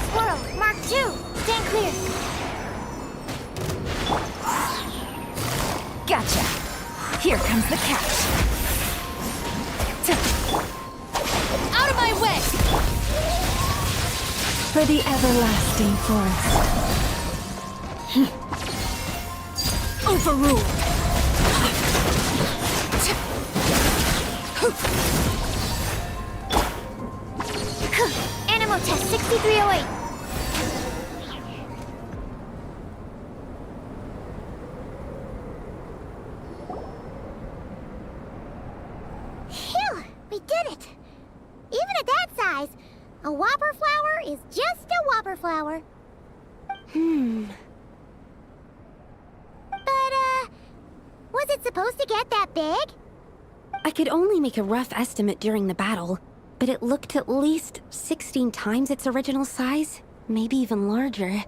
Squirrel, Mark 2! Stand clear! Gotcha. Here comes the catch. Out of my way! For the everlasting forest. Overruled! Animal test 6308! Phew! We did it! Even at that size, a whopper flower is just a whopper flower. But, was it supposed to get that big? I could only make a rough estimate during the battle, but it looked at least 16 times its original size, maybe even larger.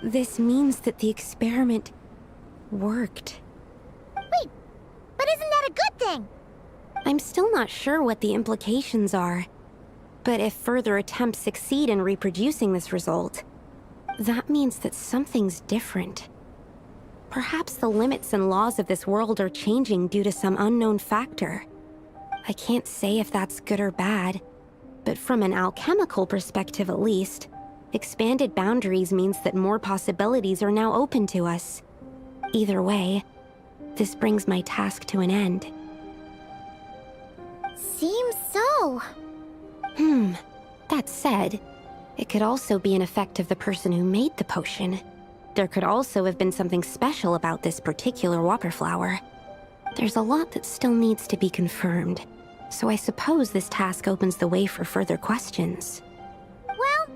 This means that the experiment worked. Wait, but isn't that a good thing? I'm still not sure what the implications are, but if further attempts succeed in reproducing this result, that means that something's different. Perhaps the limits and laws of this world are changing due to some unknown factor. I can't say if that's good or bad, but from an alchemical perspective at least, expanded boundaries means that more possibilities are now open to us. Either way, this brings my task to an end. Seems so. That said, it could also be an effect of the person who made the potion. There could also have been something special about this particular whopper flower. There's a lot that still needs to be confirmed, so I suppose this task opens the way for further questions. Well,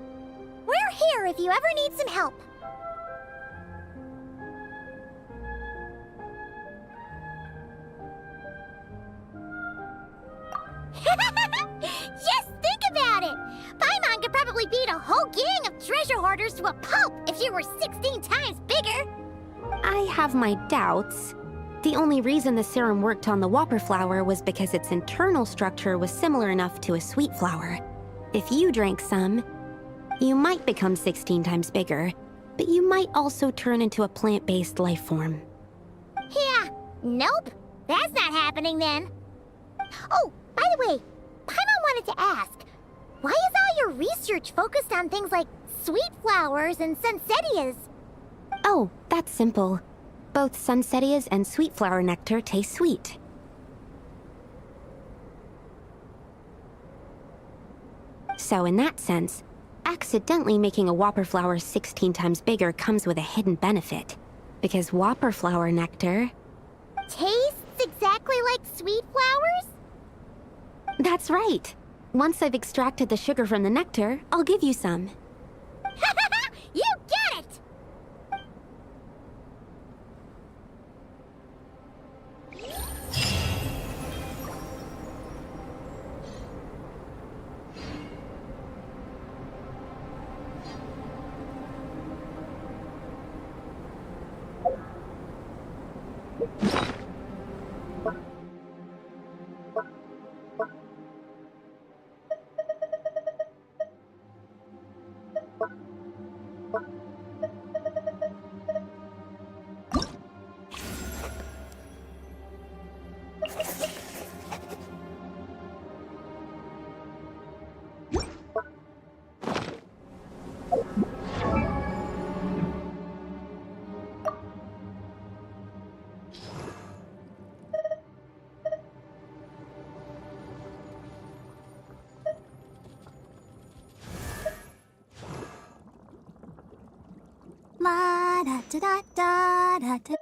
we're here if you ever need some help. Just think about it! Paimon could probably beat a whole gang of treasure hoarders to a pulp if she were 16 times bigger! I have my doubts. The only reason the serum worked on the whopper flower was because its internal structure was similar enough to a sweet flower. If you drank some, you might become 16 times bigger, but you might also turn into a plant-based life form. Yeah, nope. That's not happening then. Oh, by the way, Paimon wanted to ask, why is all your research focused on things like sweet flowers and sunsettias? Oh, that's simple. Both sunsettias and sweet flower nectar taste sweet. So in that sense, accidentally making a whopper flower 16 times bigger comes with a hidden benefit. Because whopper flower nectar... Tastes exactly like sweet flowers? That's right. Once I've extracted the sugar from the nectar, I'll give you some. You get it! La da da da da da da.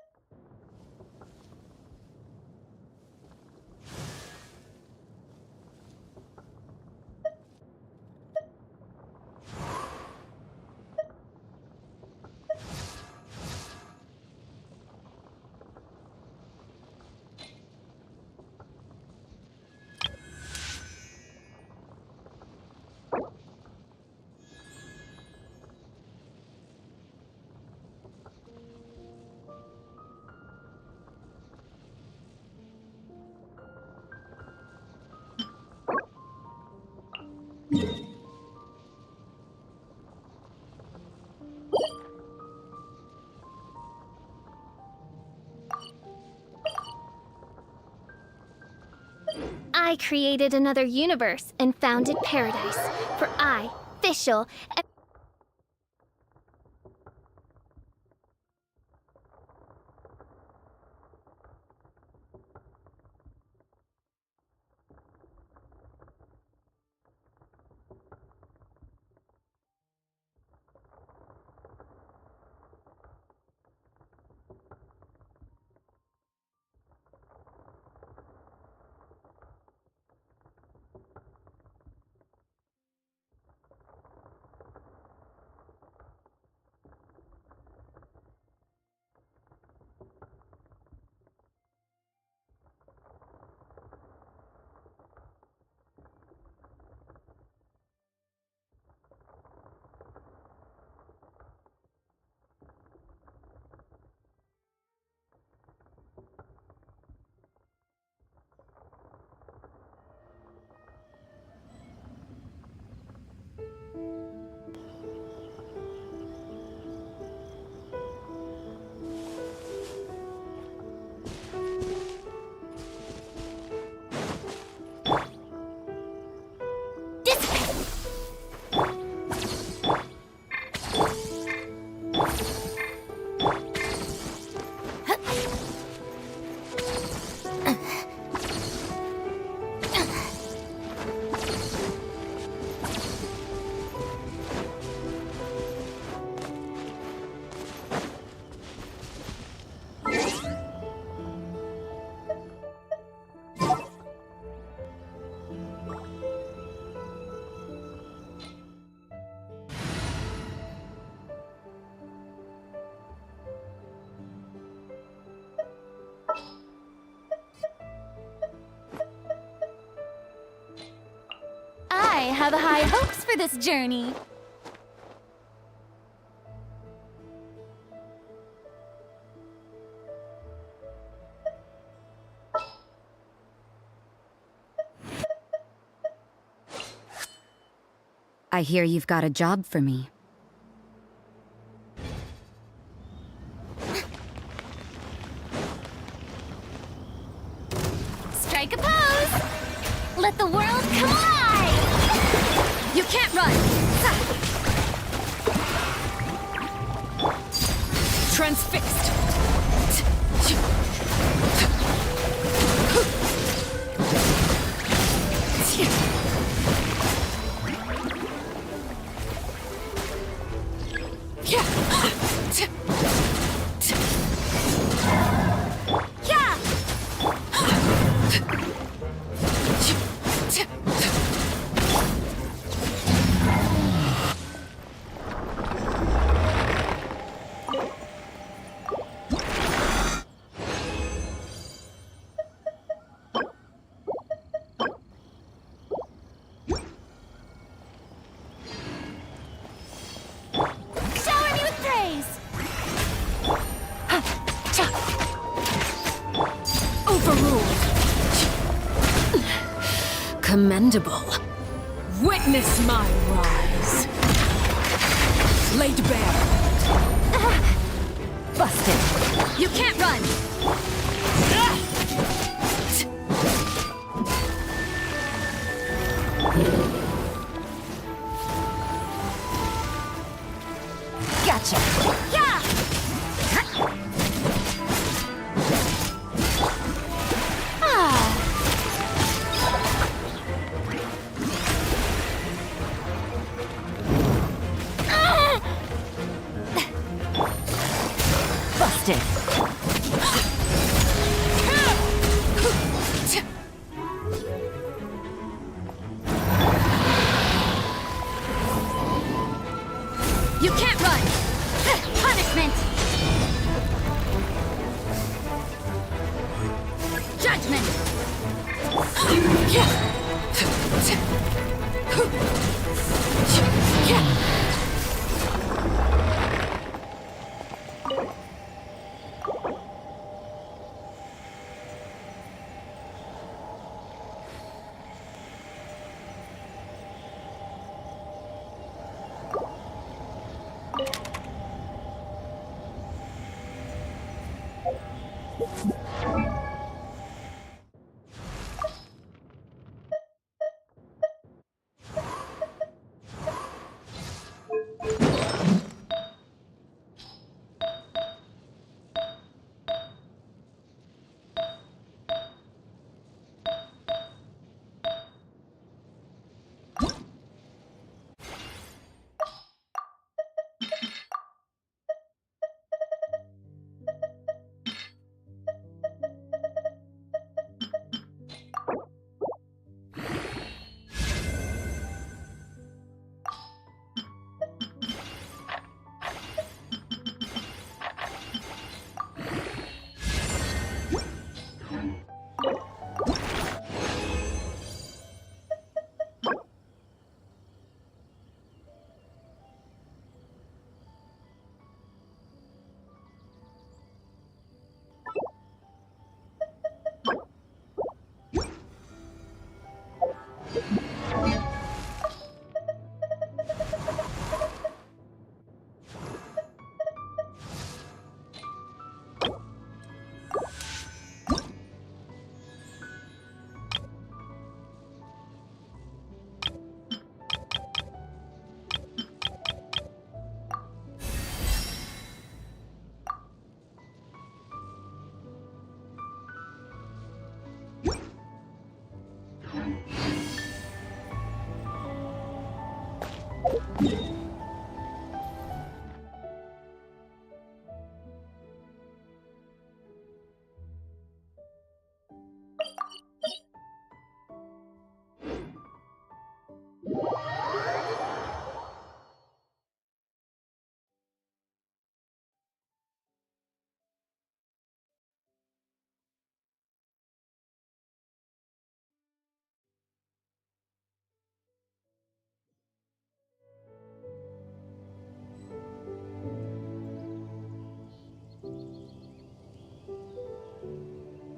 I created another universe and founded paradise, for I, Fischl, am I have high hopes for this journey. I hear you've got a job for me. Strike a pose! Let the world come alive! You can't run! Transfixed! Shower me with praise! Overruled! Commendable. Witness my rise. Laid bare. Busted. You can't run! Gotcha. Yeah! Busted. You can't run!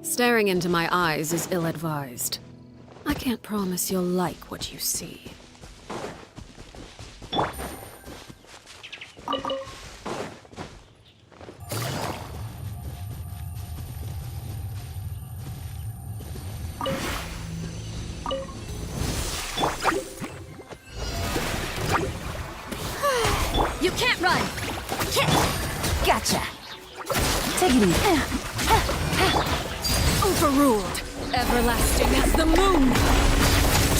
Staring into my eyes is ill-advised. I can't promise you'll like what you see. You can't run! Gotcha! Take it easy. Overruled! Everlasting as the moon!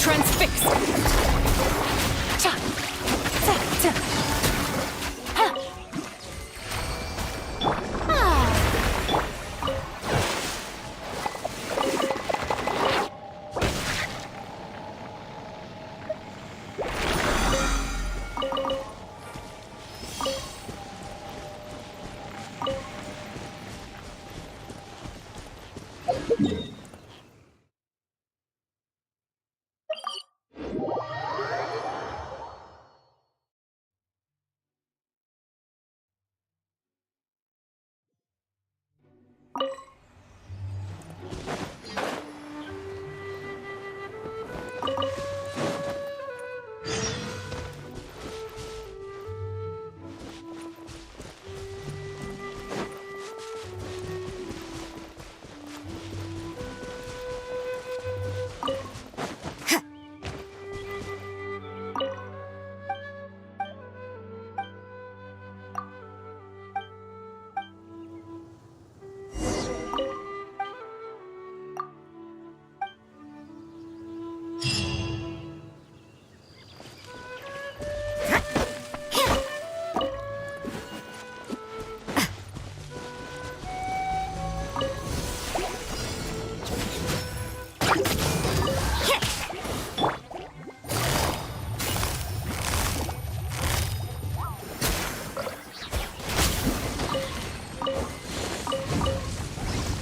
Transfixed! Cha! Ta! Ta! Ha!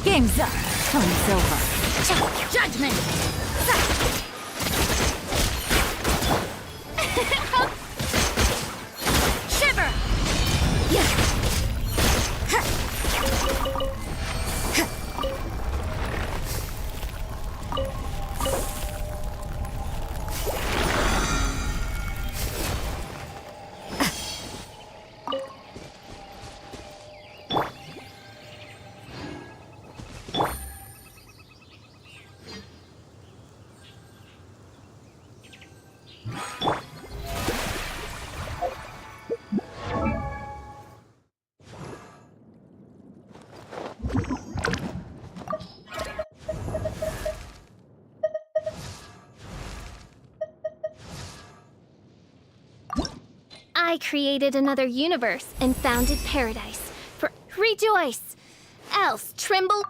Game's up. Time's over. Judgment! Shiver! I created another universe and founded paradise. For rejoice! Else tremble.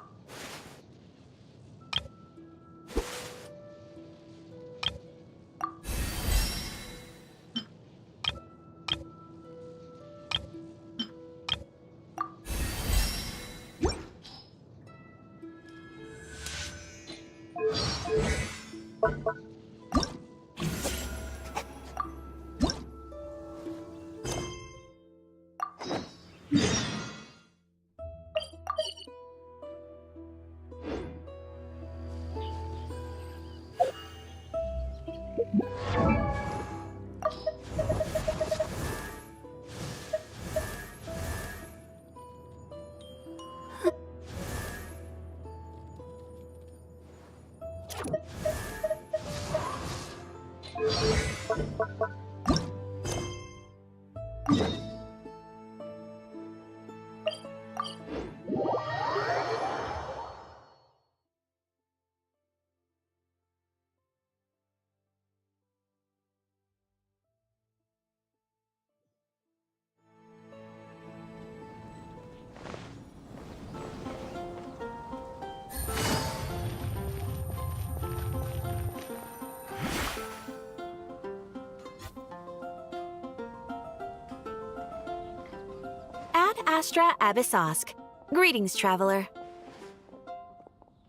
Astra Abyssosk. Greetings, traveler.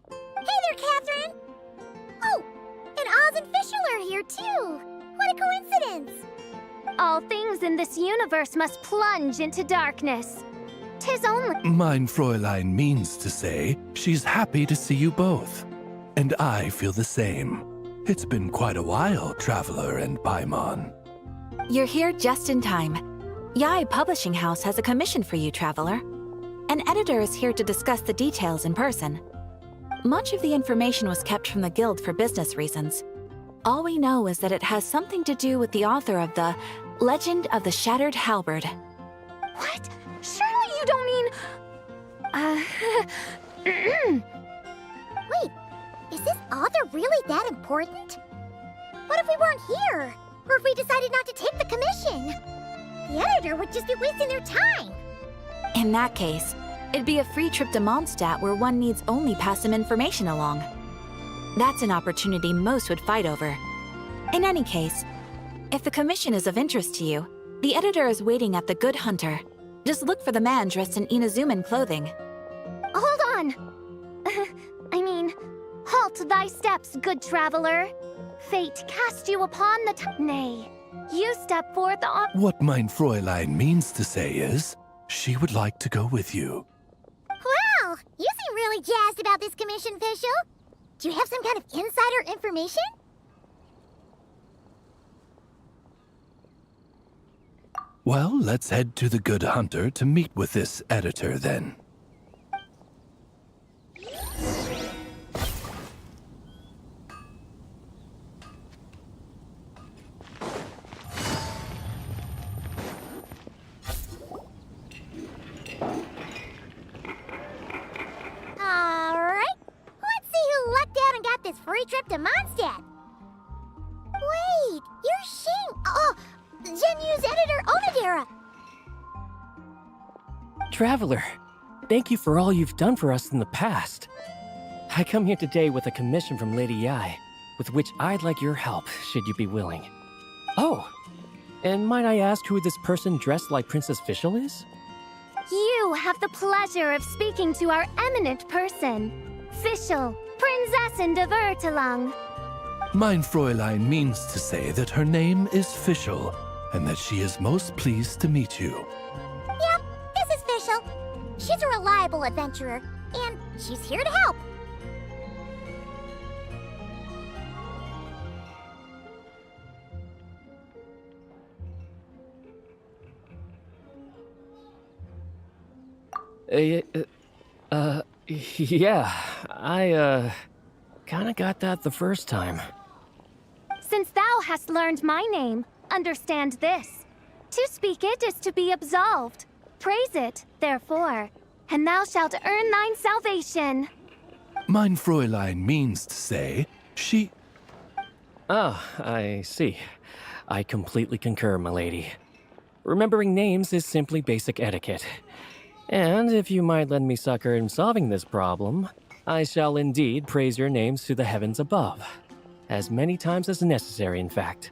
Hey there, Catherine! Oh, and Oz and Fischl are here too! What a coincidence! All things in this universe must plunge into darkness. 'Tis only. Mein Fräulein means to say she's happy to see you both. And I feel the same. It's been quite a while, Traveler and Paimon. You're here just in time. Yai Publishing House has a commission for you, traveler. An editor is here to discuss the details in person. Much of the information was kept from the Guild for business reasons. All we know is that it has something to do with the author of the Legend of the Shattered Halberd. What? Surely you don't mean... Wait, is this author really that important? What if we weren't here? Or if we decided not to take the commission? The editor would just be wasting their time. In that case, it'd be a free trip to Mondstadt where one needs only pass some information along. That's an opportunity most would fight over. In any case, if the commission is of interest to you, the editor is waiting at the Good Hunter. Just look for the man dressed in Inazuman clothing. Hold on! Halt thy steps, good traveler. Fate cast you upon the nay, you step forth on... What mein Fräulein means to say is, she would like to go with you. Wow, you seem really jazzed about this commission, Fischl. Do you have some kind of insider information? Well, let's head to the Good Hunter to meet with this editor then. Alright, let's see who lucked out and got this free trip to Mondstadt. Wait, you're Shing... Oh, Genu's editor, Onodera. Traveler, thank you for all you've done for us in the past. I come here today with a commission from Lady Yai, with which I'd like your help, should you be willing. Oh, and might I ask who this person dressed like Princess Fischl is? You have the pleasure of speaking to our eminent person, Fischl, Prinzessin de Vertalang. Mein Fräulein means to say that her name is Fischl, and that she is most pleased to meet you. Yep, this is Fischl. She's a reliable adventurer, and she's here to help. Yeah, I, kinda got that the first time. Since thou hast learned my name, understand this. To speak it is to be absolved. Praise it, therefore, and thou shalt earn thine salvation. Mein Fräulein means to say, she... Ah, I see. I completely concur, milady. Remembering names is simply basic etiquette. And if you might lend me succor in solving this problem, I shall indeed praise your names to the heavens above. As many times as necessary, in fact.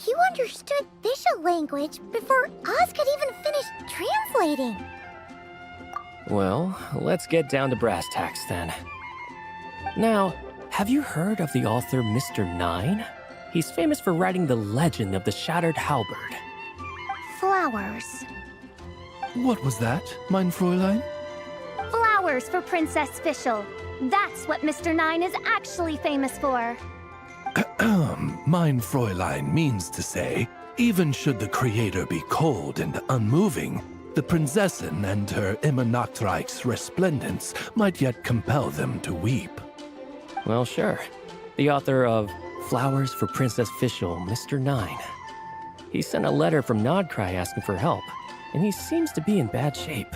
You understood Fischl language before Oz could even finish translating. Well, let's get down to brass tacks then. Now, have you heard of the author Mr. Nine? He's famous for writing the legend of the Shattered Halberd. Flowers. What was that, mein Fräulein? Flowers for Princess Fischl. That's what Mr. Nine is actually famous for. Mein Fräulein means to say, even should the creator be cold and unmoving, the Prinzessin and her Immernachtreich's resplendence might yet compel them to weep. Well, sure. The author of Flowers for Princess Fischl, Mr. Nine. He sent a letter from Nodcry asking for help, and he seems to be in bad shape.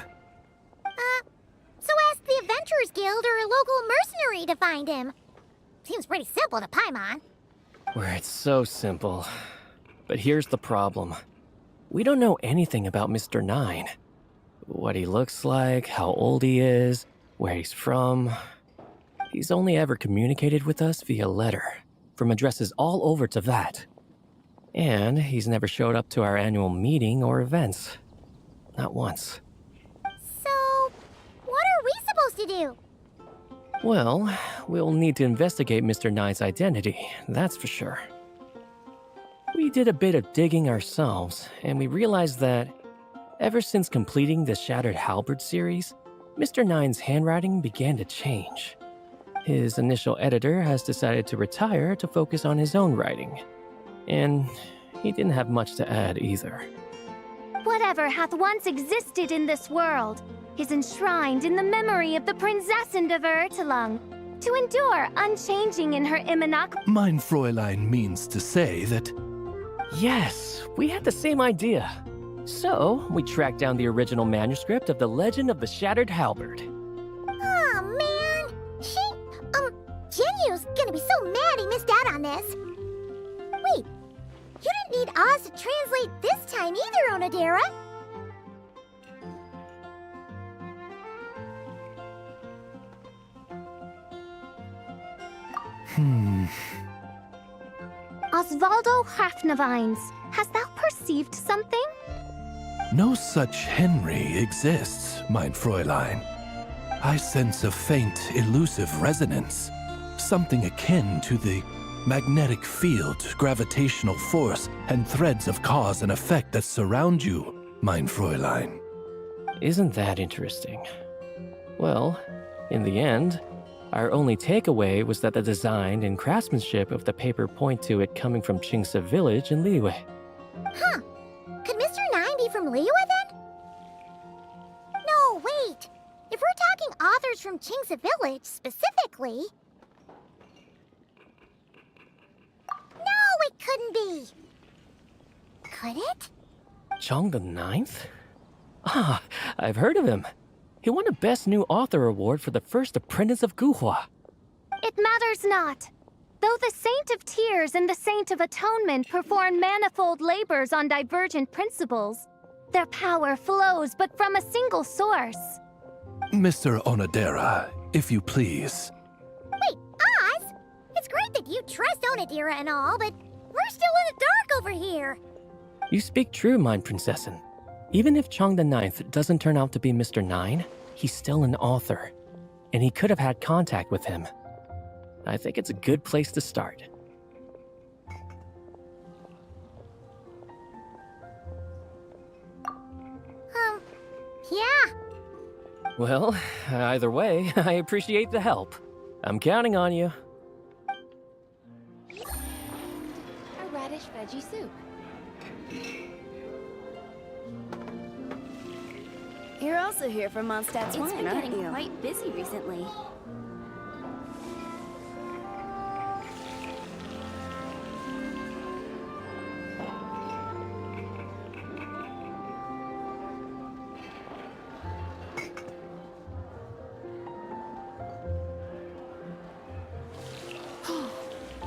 So ask the Adventurers Guild or a local mercenary to find him. Seems pretty simple to Paimon. Where it's so simple. But here's the problem. We don't know anything about Mr. Nine. What he looks like, how old he is, where he's from. He's only ever communicated with us via letter, from addresses all over to that. And he's never showed up to our annual meeting or events. not once. So, what are we supposed to do? Well, we'll need to investigate Mr. Nine's identity, that's for sure. We did a bit of digging ourselves, and we realized that ever since completing the Shattered Halberd series, Mr. Nine's handwriting began to change. His initial editor has decided to retire to focus on his own writing, and he didn't have much to add either. Whatever hath once existed in this world is enshrined in the memory of the Prinzessin of Ertelung, to endure unchanging in her Immanok. Mein Fräulein means to say that... Yes, we had the same idea. So, we tracked down the original manuscript of the Legend of the Shattered Halberd. Aw, man! Genyu's gonna be so mad he missed out on this. Wait, you didn't need Oz to translate this time either, Onodera. Osvaldo Hafnavines, hast thou perceived something? No such Henry exists, mein Fräulein. I sense a faint, elusive resonance. Something akin to the magnetic field, gravitational force, and threads of cause and effect that surround you, mein Fräulein. Isn't that interesting? Well, in the end, our only takeaway was that the design and craftsmanship of the paper point to it coming from Qingce Village in Liyue. Huh. Could Mr. Nine be from Liyue then? No, wait. If we're talking authors from Qingce Village specifically... No, it couldn't be. Could it? Chong the Ninth? Ah, I've heard of him. He won a Best New Author award for the first apprentice of Guhua. It matters not. Though the Saint of Tears and the Saint of Atonement perform manifold labors on divergent principles, their power flows but from a single source. Mr. Onodera, if you please. Wait, Oz? It's great that you trust Onodera and all, but we're still in the dark over here. You speak true, mein Prinzessin. Even if Chong the Ninth doesn't turn out to be Mr. Nine, he's still an author, and he could have had contact with him. I think it's a good place to start. Yeah. Well, either way, I appreciate the help. I'm counting on you. A radish veggie soup. You're also here from Mondstadt's It's been Wine, aren't getting you? quite busy recently.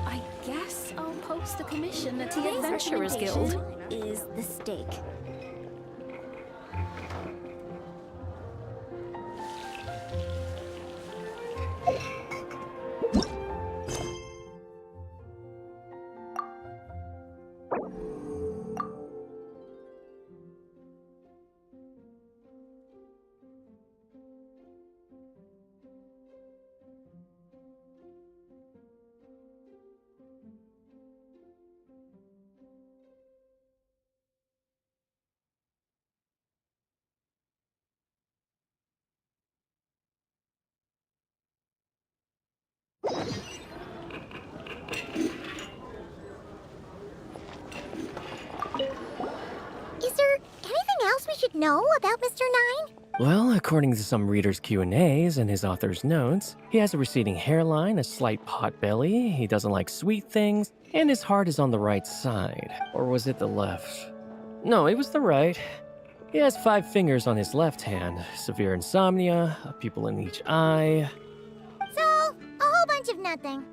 I guess I'll post the commission at the Today's Adventurers Guild. recommendation is the steak. Is there anything else we should know about Mr. Nine? Well, according to some readers' Q&As and his author's notes, he has a receding hairline, a slight pot belly, he doesn't like sweet things, and his heart is on the right side. Or was it the left? No, it was the right. He has 5 fingers on his left hand, severe insomnia, a pupil in each eye. So, a whole bunch of nothing.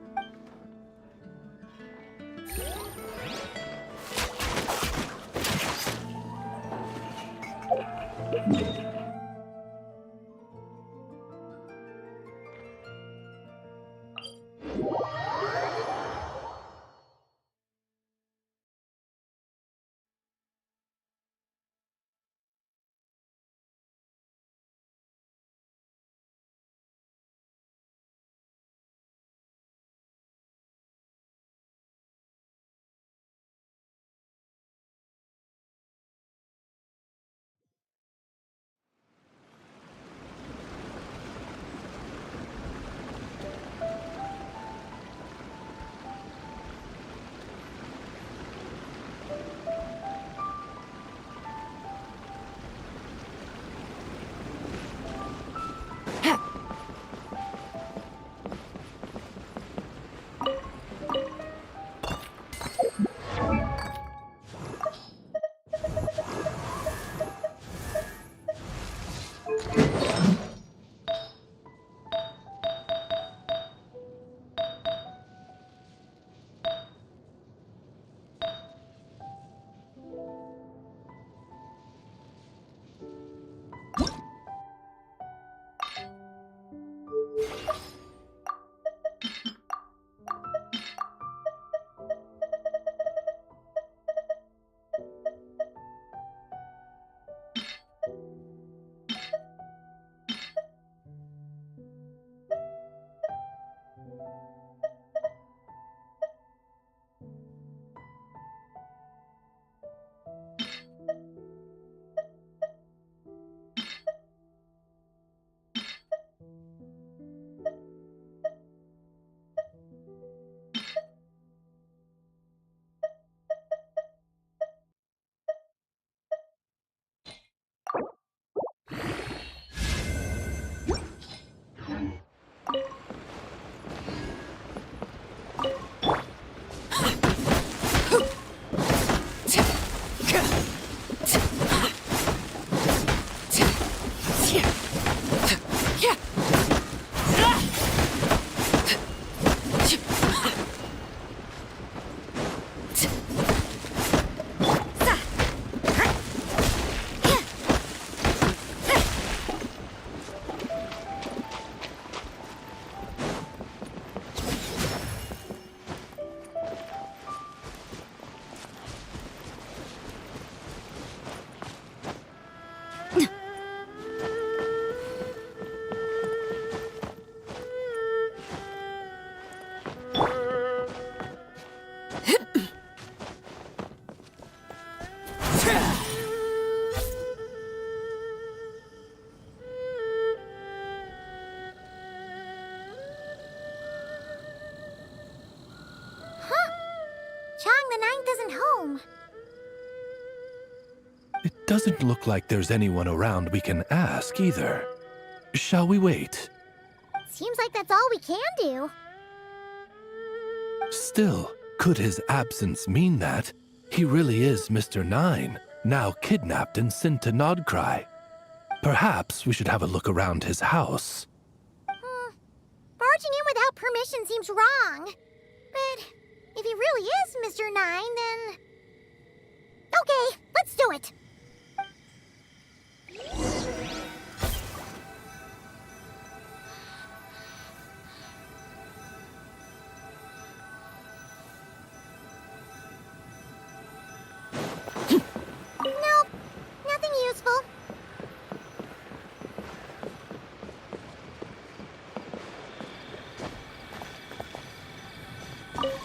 It doesn't look like there's anyone around we can ask either. Shall we wait? Seems like that's all we can do. Still, could his absence mean that he really is Mr. Nine, now kidnapped and sent to Nodcry? Perhaps we should have a look around his house. Barging in without permission seems wrong. But if he really is Mr. Nine, then... Okay, let's do it. Nope, nothing useful.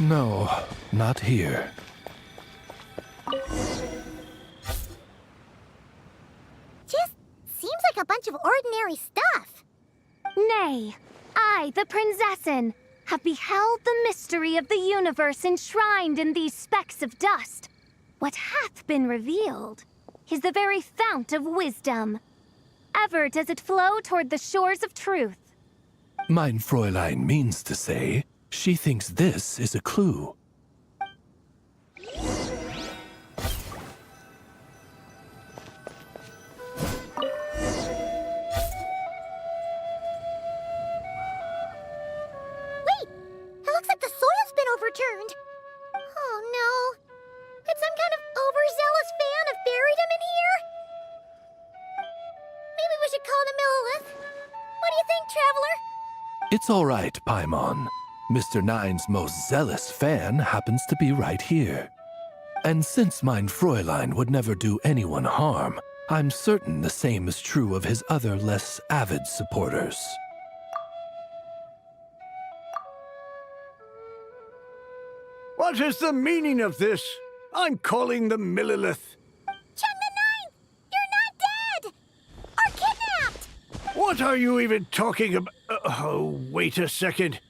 No, not here. Just seems like a bunch of ordinary stuff. Nay, I, the Prinzessin, have beheld the mystery of the universe enshrined in these specks of dust. What hath been revealed is the very fount of wisdom. Ever does it flow toward the shores of truth. Mein Fräulein means to say, she thinks this is a clue. Wait! It looks like the soil's been overturned. Oh no. Could some kind of overzealous fan have buried him in here? Maybe we should call him Millilith. What do you think, Traveler? It's all right, Paimon. Mr. Nine's most zealous fan happens to be right here. And since Mein Fräulein would never do anyone harm, I'm certain the same is true of his other less avid supporters. What is the meaning of this? I'm calling them Millilith. Chung the Nine! You're not dead! Or kidnapped! What are you even talking about? Oh, wait a second.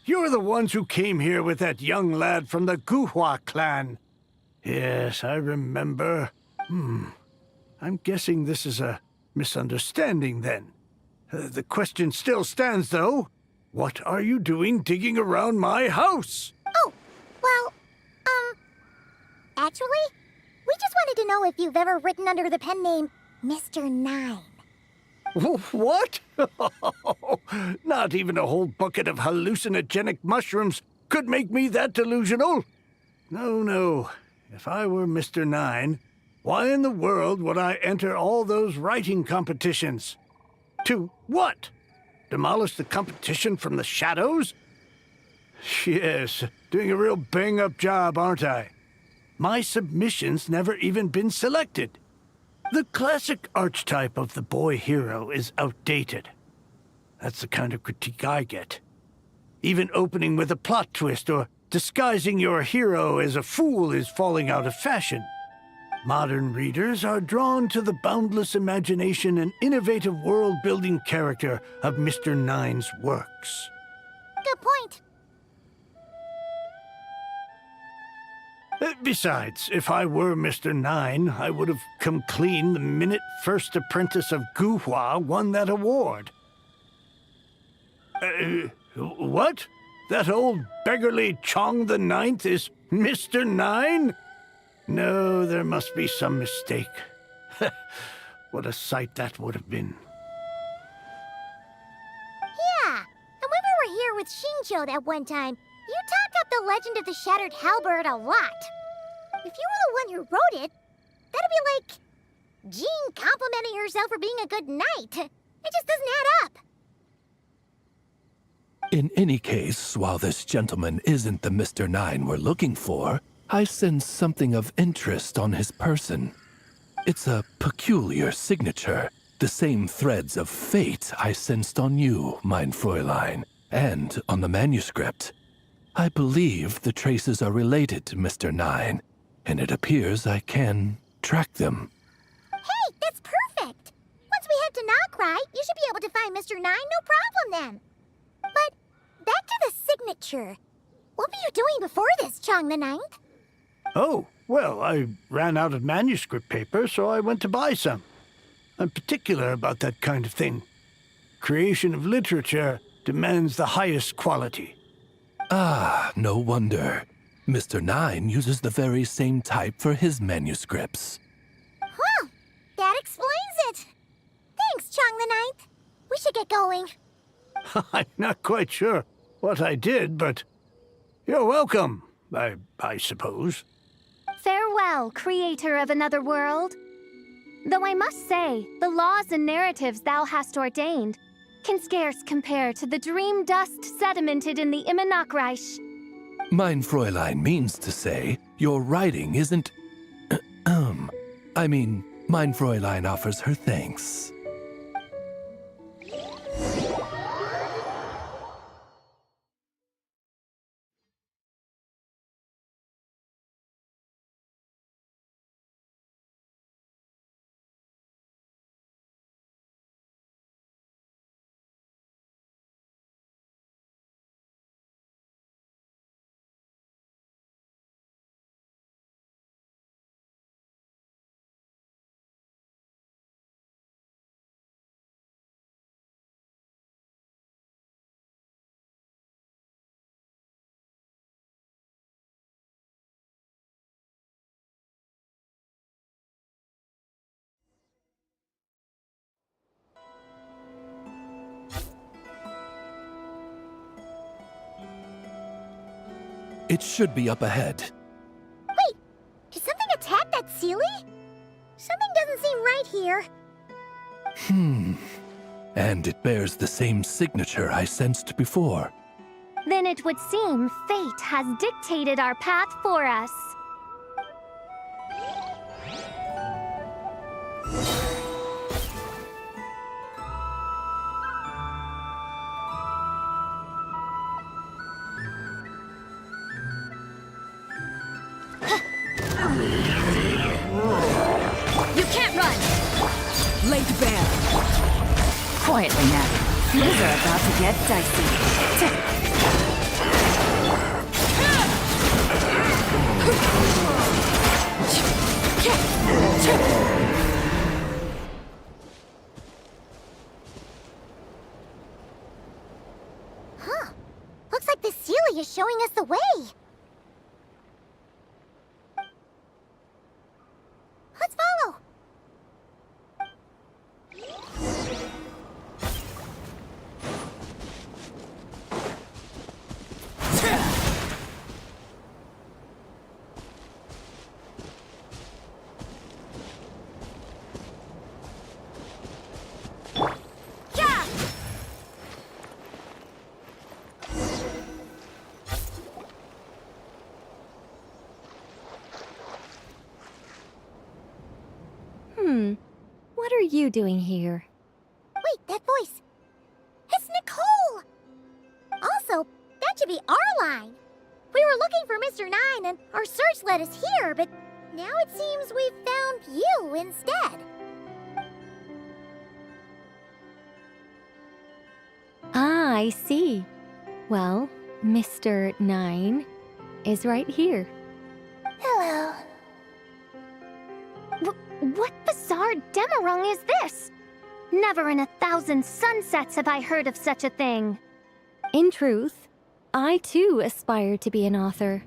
You're the ones who came here with that young lad from the Guhua clan. Yes, I remember. I'm guessing this is a misunderstanding then. The question still stands, though. What are you doing digging around my house? Oh, well, actually, we just wanted to know if you've ever written under the pen name Mr. Nine. What? Not even a whole bucket of hallucinogenic mushrooms could make me that delusional. No. If I were Mr. Nine, why in the world would I enter all those writing competitions? To what? Demolish the competition from the shadows? Yes, doing a real bang-up job, aren't I? My submission's never even been selected. The classic archetype of the boy hero is outdated. That's the kind of critique I get. Even opening with a plot twist or disguising your hero as a fool is falling out of fashion. Modern readers are drawn to the boundless imagination and innovative world-building character of Mr. Nine's works. Good point. Besides, if I were Mr. Nine, I would have come clean the minute First Apprentice of Guhua won that award. What? That old beggarly Chong the Ninth is Mr. Nine? No, there must be some mistake. What a sight that would have been. Yeah, and when we were here with Shincho that one time, you talked up the legend of the Shattered Halberd a lot. If you were the one who wrote it, that'd be like Jean complimenting herself for being a good knight. It just doesn't add up. In any case, while this gentleman isn't the Mr. Nine we're looking for, I sense something of interest on his person. It's a peculiar signature, the same threads of fate I sensed on you, Mein Fräulein, and on the manuscript. I believe the traces are related to Mr. Nine, and it appears I can track them. Hey, that's perfect! Once we head to Nodcry, you should be able to find Mr. Nine, no problem then. But back to the signature. What were you doing before this, Chong the Ninth? Oh, Well, I ran out of manuscript paper, so I went to buy some. I'm particular about that kind of thing. Creation of literature demands the highest quality. Ah, no wonder. Mr. Nine uses the very same type for his manuscripts. Huh, that explains it. Thanks, Chong the Ninth. We should get going. I'm not quite sure what I did, but you're welcome, I suppose. Farewell, creator of another world. Though I must say, the laws and narratives thou hast ordained can scarce compare to the dream dust sedimented in the Immenachreich. Mein Fräulein means to say, your writing isn't... Mein Fräulein offers her thanks. It should be up ahead. Wait, did something attack that Sealy? Something doesn't seem right here. And it bears the same signature I sensed before. Then it would seem fate has dictated our path for us. You can't run! Laid bare. Quietly now. Things are about to get dicey. Huh. Looks like the Sealy is showing us the way. Let's follow. What are you doing here? Wait, that voice. It's Nicole! Also, that should be our line. We were looking for Mr. Nine and our search led us here, but now it seems we've found you instead. Ah, I see. Well, Mr. Nine is right here. Hello. What bizarre Demerung is this? Never in 1,000 sunsets have I heard of such a thing. In truth, I too aspire to be an author.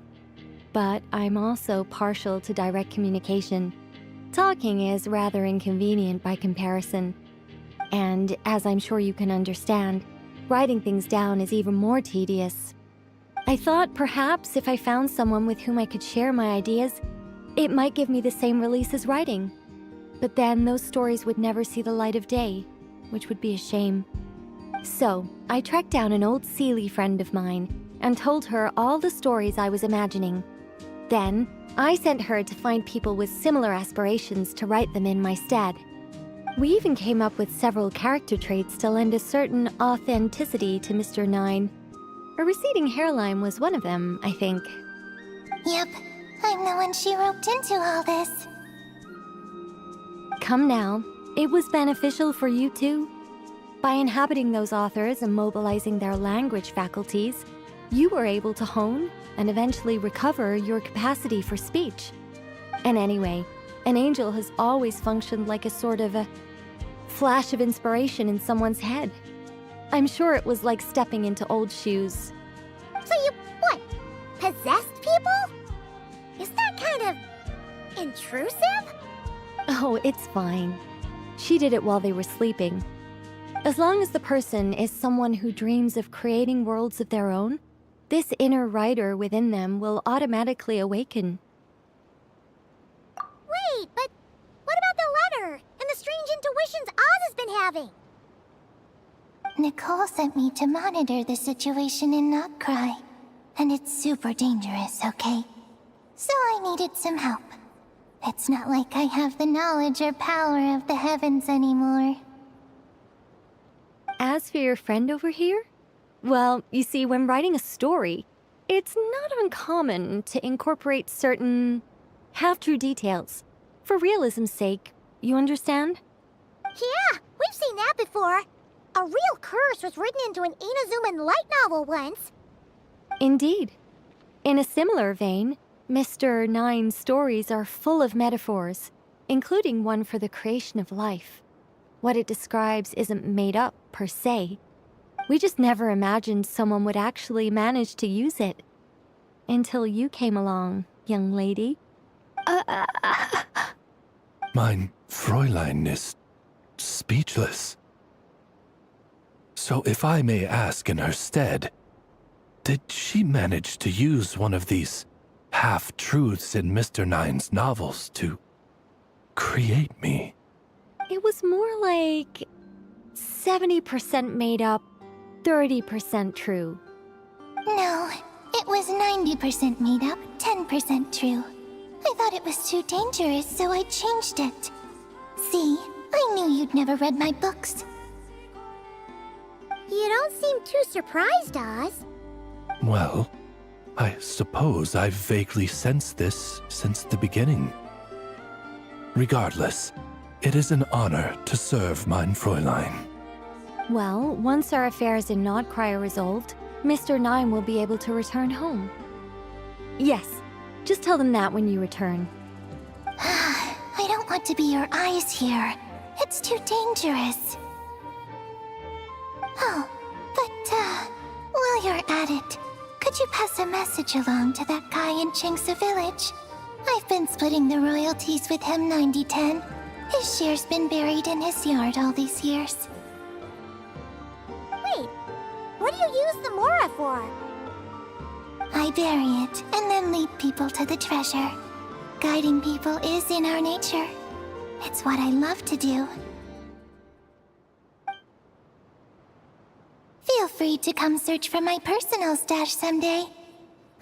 But I'm also partial to direct communication. Talking is rather inconvenient by comparison. And as I'm sure you can understand, writing things down is even more tedious. I thought perhaps if I found someone with whom I could share my ideas, it might give me the same release as writing. But then those stories would never see the light of day, which would be a shame. So, I tracked down an old Sealy friend of mine and told her all the stories I was imagining. Then, I sent her to find people with similar aspirations to write them in my stead. We even came up with several character traits to lend a certain authenticity to Mr. Nine. A receding hairline was one of them, I think. Yep, I'm the one she roped into all this. Come now, it was beneficial for you too. By inhabiting those authors and mobilizing their language faculties, you were able to hone and eventually recover your capacity for speech. And anyway, an angel has always functioned like a sort of a flash of inspiration in someone's head. I'm sure it was like stepping into old shoes. So you, what, possessed people? Isn't that kind of intrusive? Oh, it's fine. She did it while they were sleeping. As long as the person is someone who dreams of creating worlds of their own, this inner writer within them will automatically awaken. Wait, but what about the letter and the strange intuitions Oz has been having? Nicole sent me to monitor the situation in Not Cry. And it's super dangerous, okay? So I needed some help. It's not like I have the knowledge or power of the heavens anymore. As for your friend over here? Well, you see, when writing a story, it's not uncommon to incorporate certain half-true details. For realism's sake, you understand? Yeah, we've seen that before. A real curse was written into an Inazuman light novel once. Indeed. In a similar vein, Mr. Nine's stories are full of metaphors, including one for the creation of life. What it describes isn't made up, per se. We just never imagined someone would actually manage to use it. Until you came along, young lady. Mein Fräulein is speechless. So if I may ask in her stead, did she manage to use one of these half-truths in Mr. Nine's novels to create me? It was more like 70% made up, 30% true. No, it was 90% made up, 10% true. I thought it was too dangerous, so I changed it. See, I knew you'd never read my books. You don't seem too surprised, Oz. Well, I suppose I've vaguely sensed this since the beginning. Regardless, it is an honor to serve mein Fräulein. Well, once our affairs in Nodcry are resolved, Mr. Nine will be able to return home. Yes, just tell them that when you return. I don't want to be your eyes here. It's too dangerous. Oh, but, while you're at it, could you pass a message along to that guy in Chingsa village? I've been splitting the royalties with him 90-10. His share's been buried in his yard all these years. Wait, what do you use the Mora for? I bury it, and then lead people to the treasure. Guiding people is in our nature. It's what I love to do. Feel free to come search for my personal stash someday.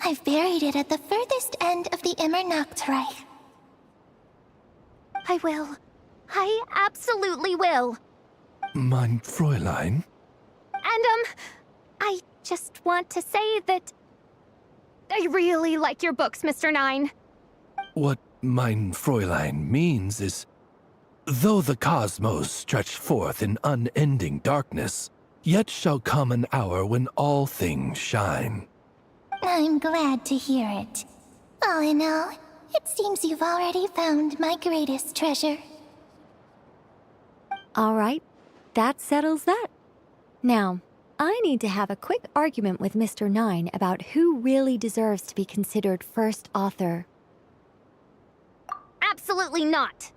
I've buried it at the furthest end of the Immer Nachtreich. I will. I absolutely will. Mein Fräulein? And, I just want to say that I really like your books, Mr. Nine. What mein Fräulein means is, though the cosmos stretch forth in unending darkness, yet shall come an hour when all things shine. I'm glad to hear it. All in all, it seems you've already found my greatest treasure. All right, that settles that. Now, I need to have a quick argument with Mr. Nine about who really deserves to be considered first author. Absolutely not.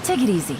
Take it easy.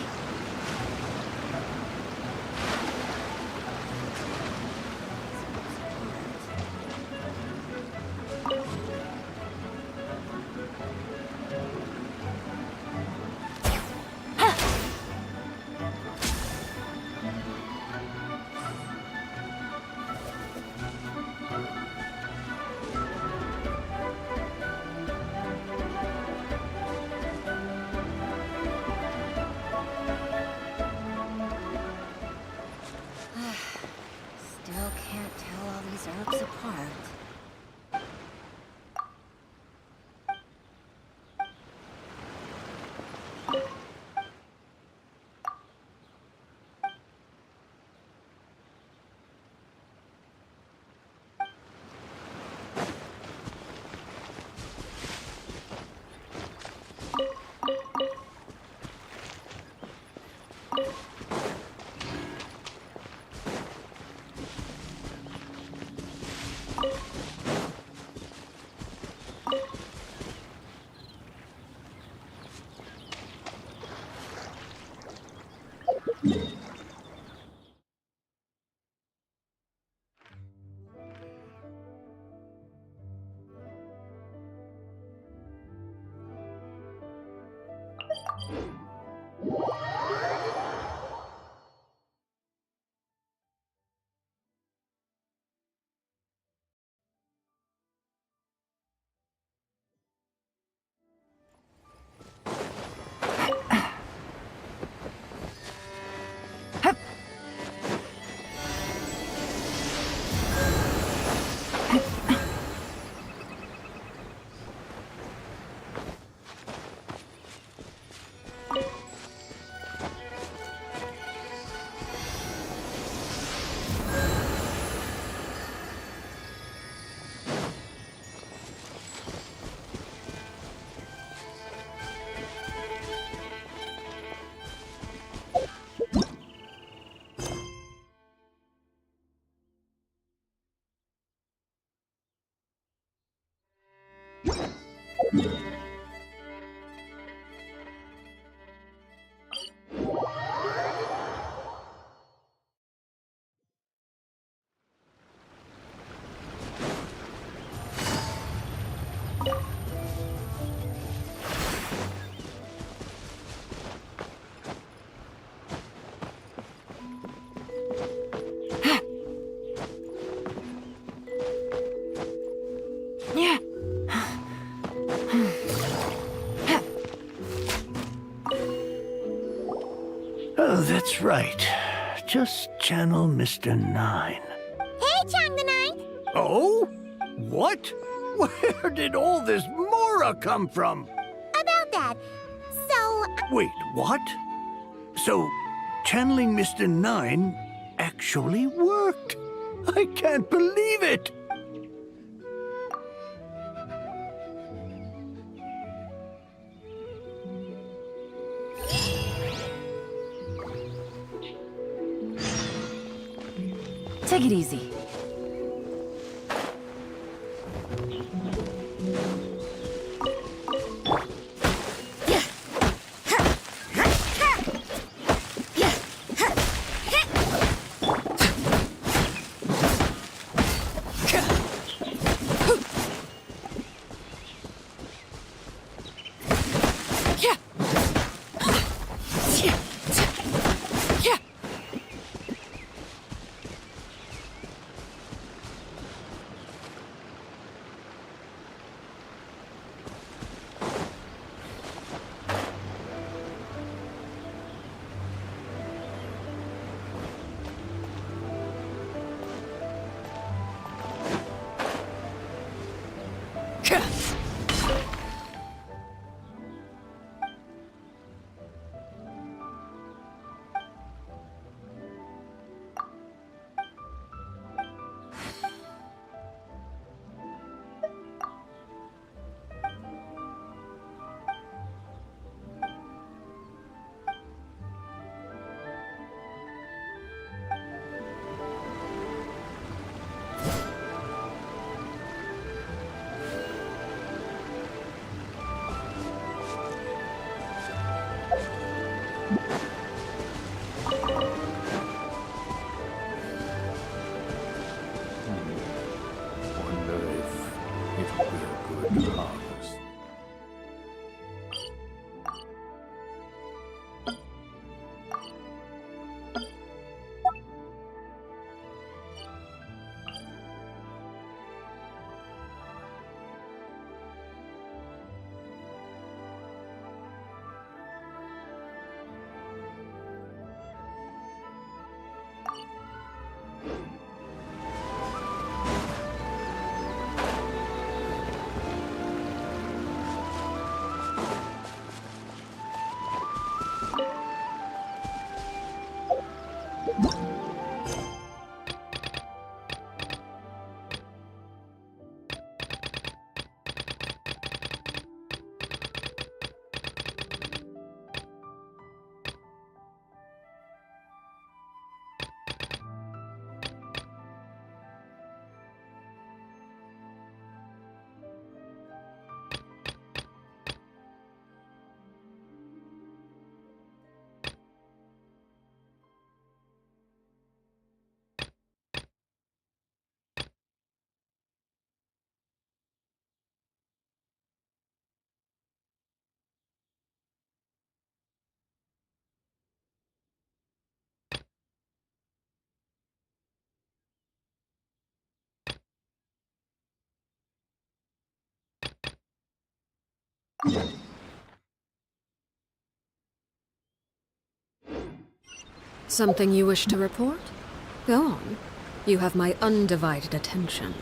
Still can't tell all these herbs apart. Oh, that's right. Just channel Mr. Nine. Hey, Chang the Ninth! Oh? What? Where did all this Mora come from? About that. So, Wait, what? So, channeling Mr. Nine actually worked. I can't believe it. Take it easy. Wonder if it'll be a good harvest. Something you wish to report? Go on. You have my undivided attention.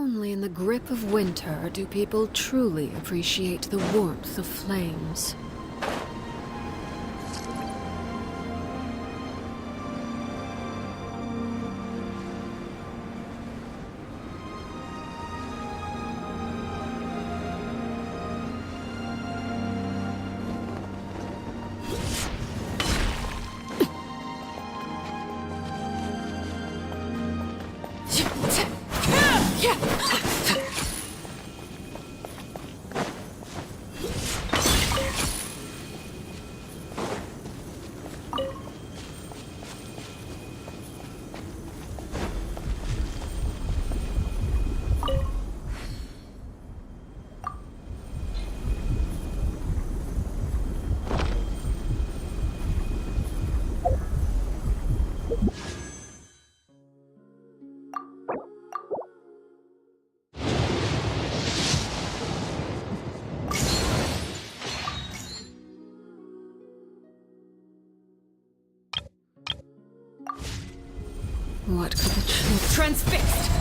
Only in the grip of winter do people truly appreciate the warmth of flames. What could the truth... Transfixed!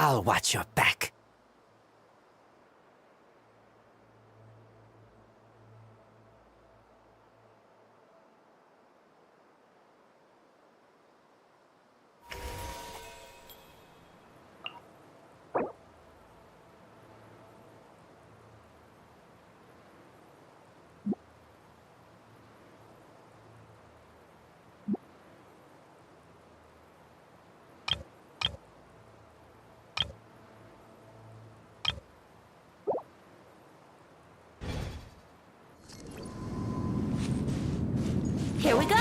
I'll watch your back. Here we go!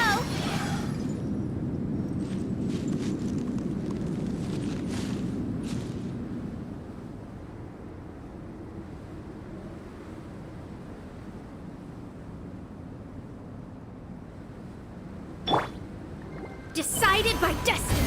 Decided by destiny!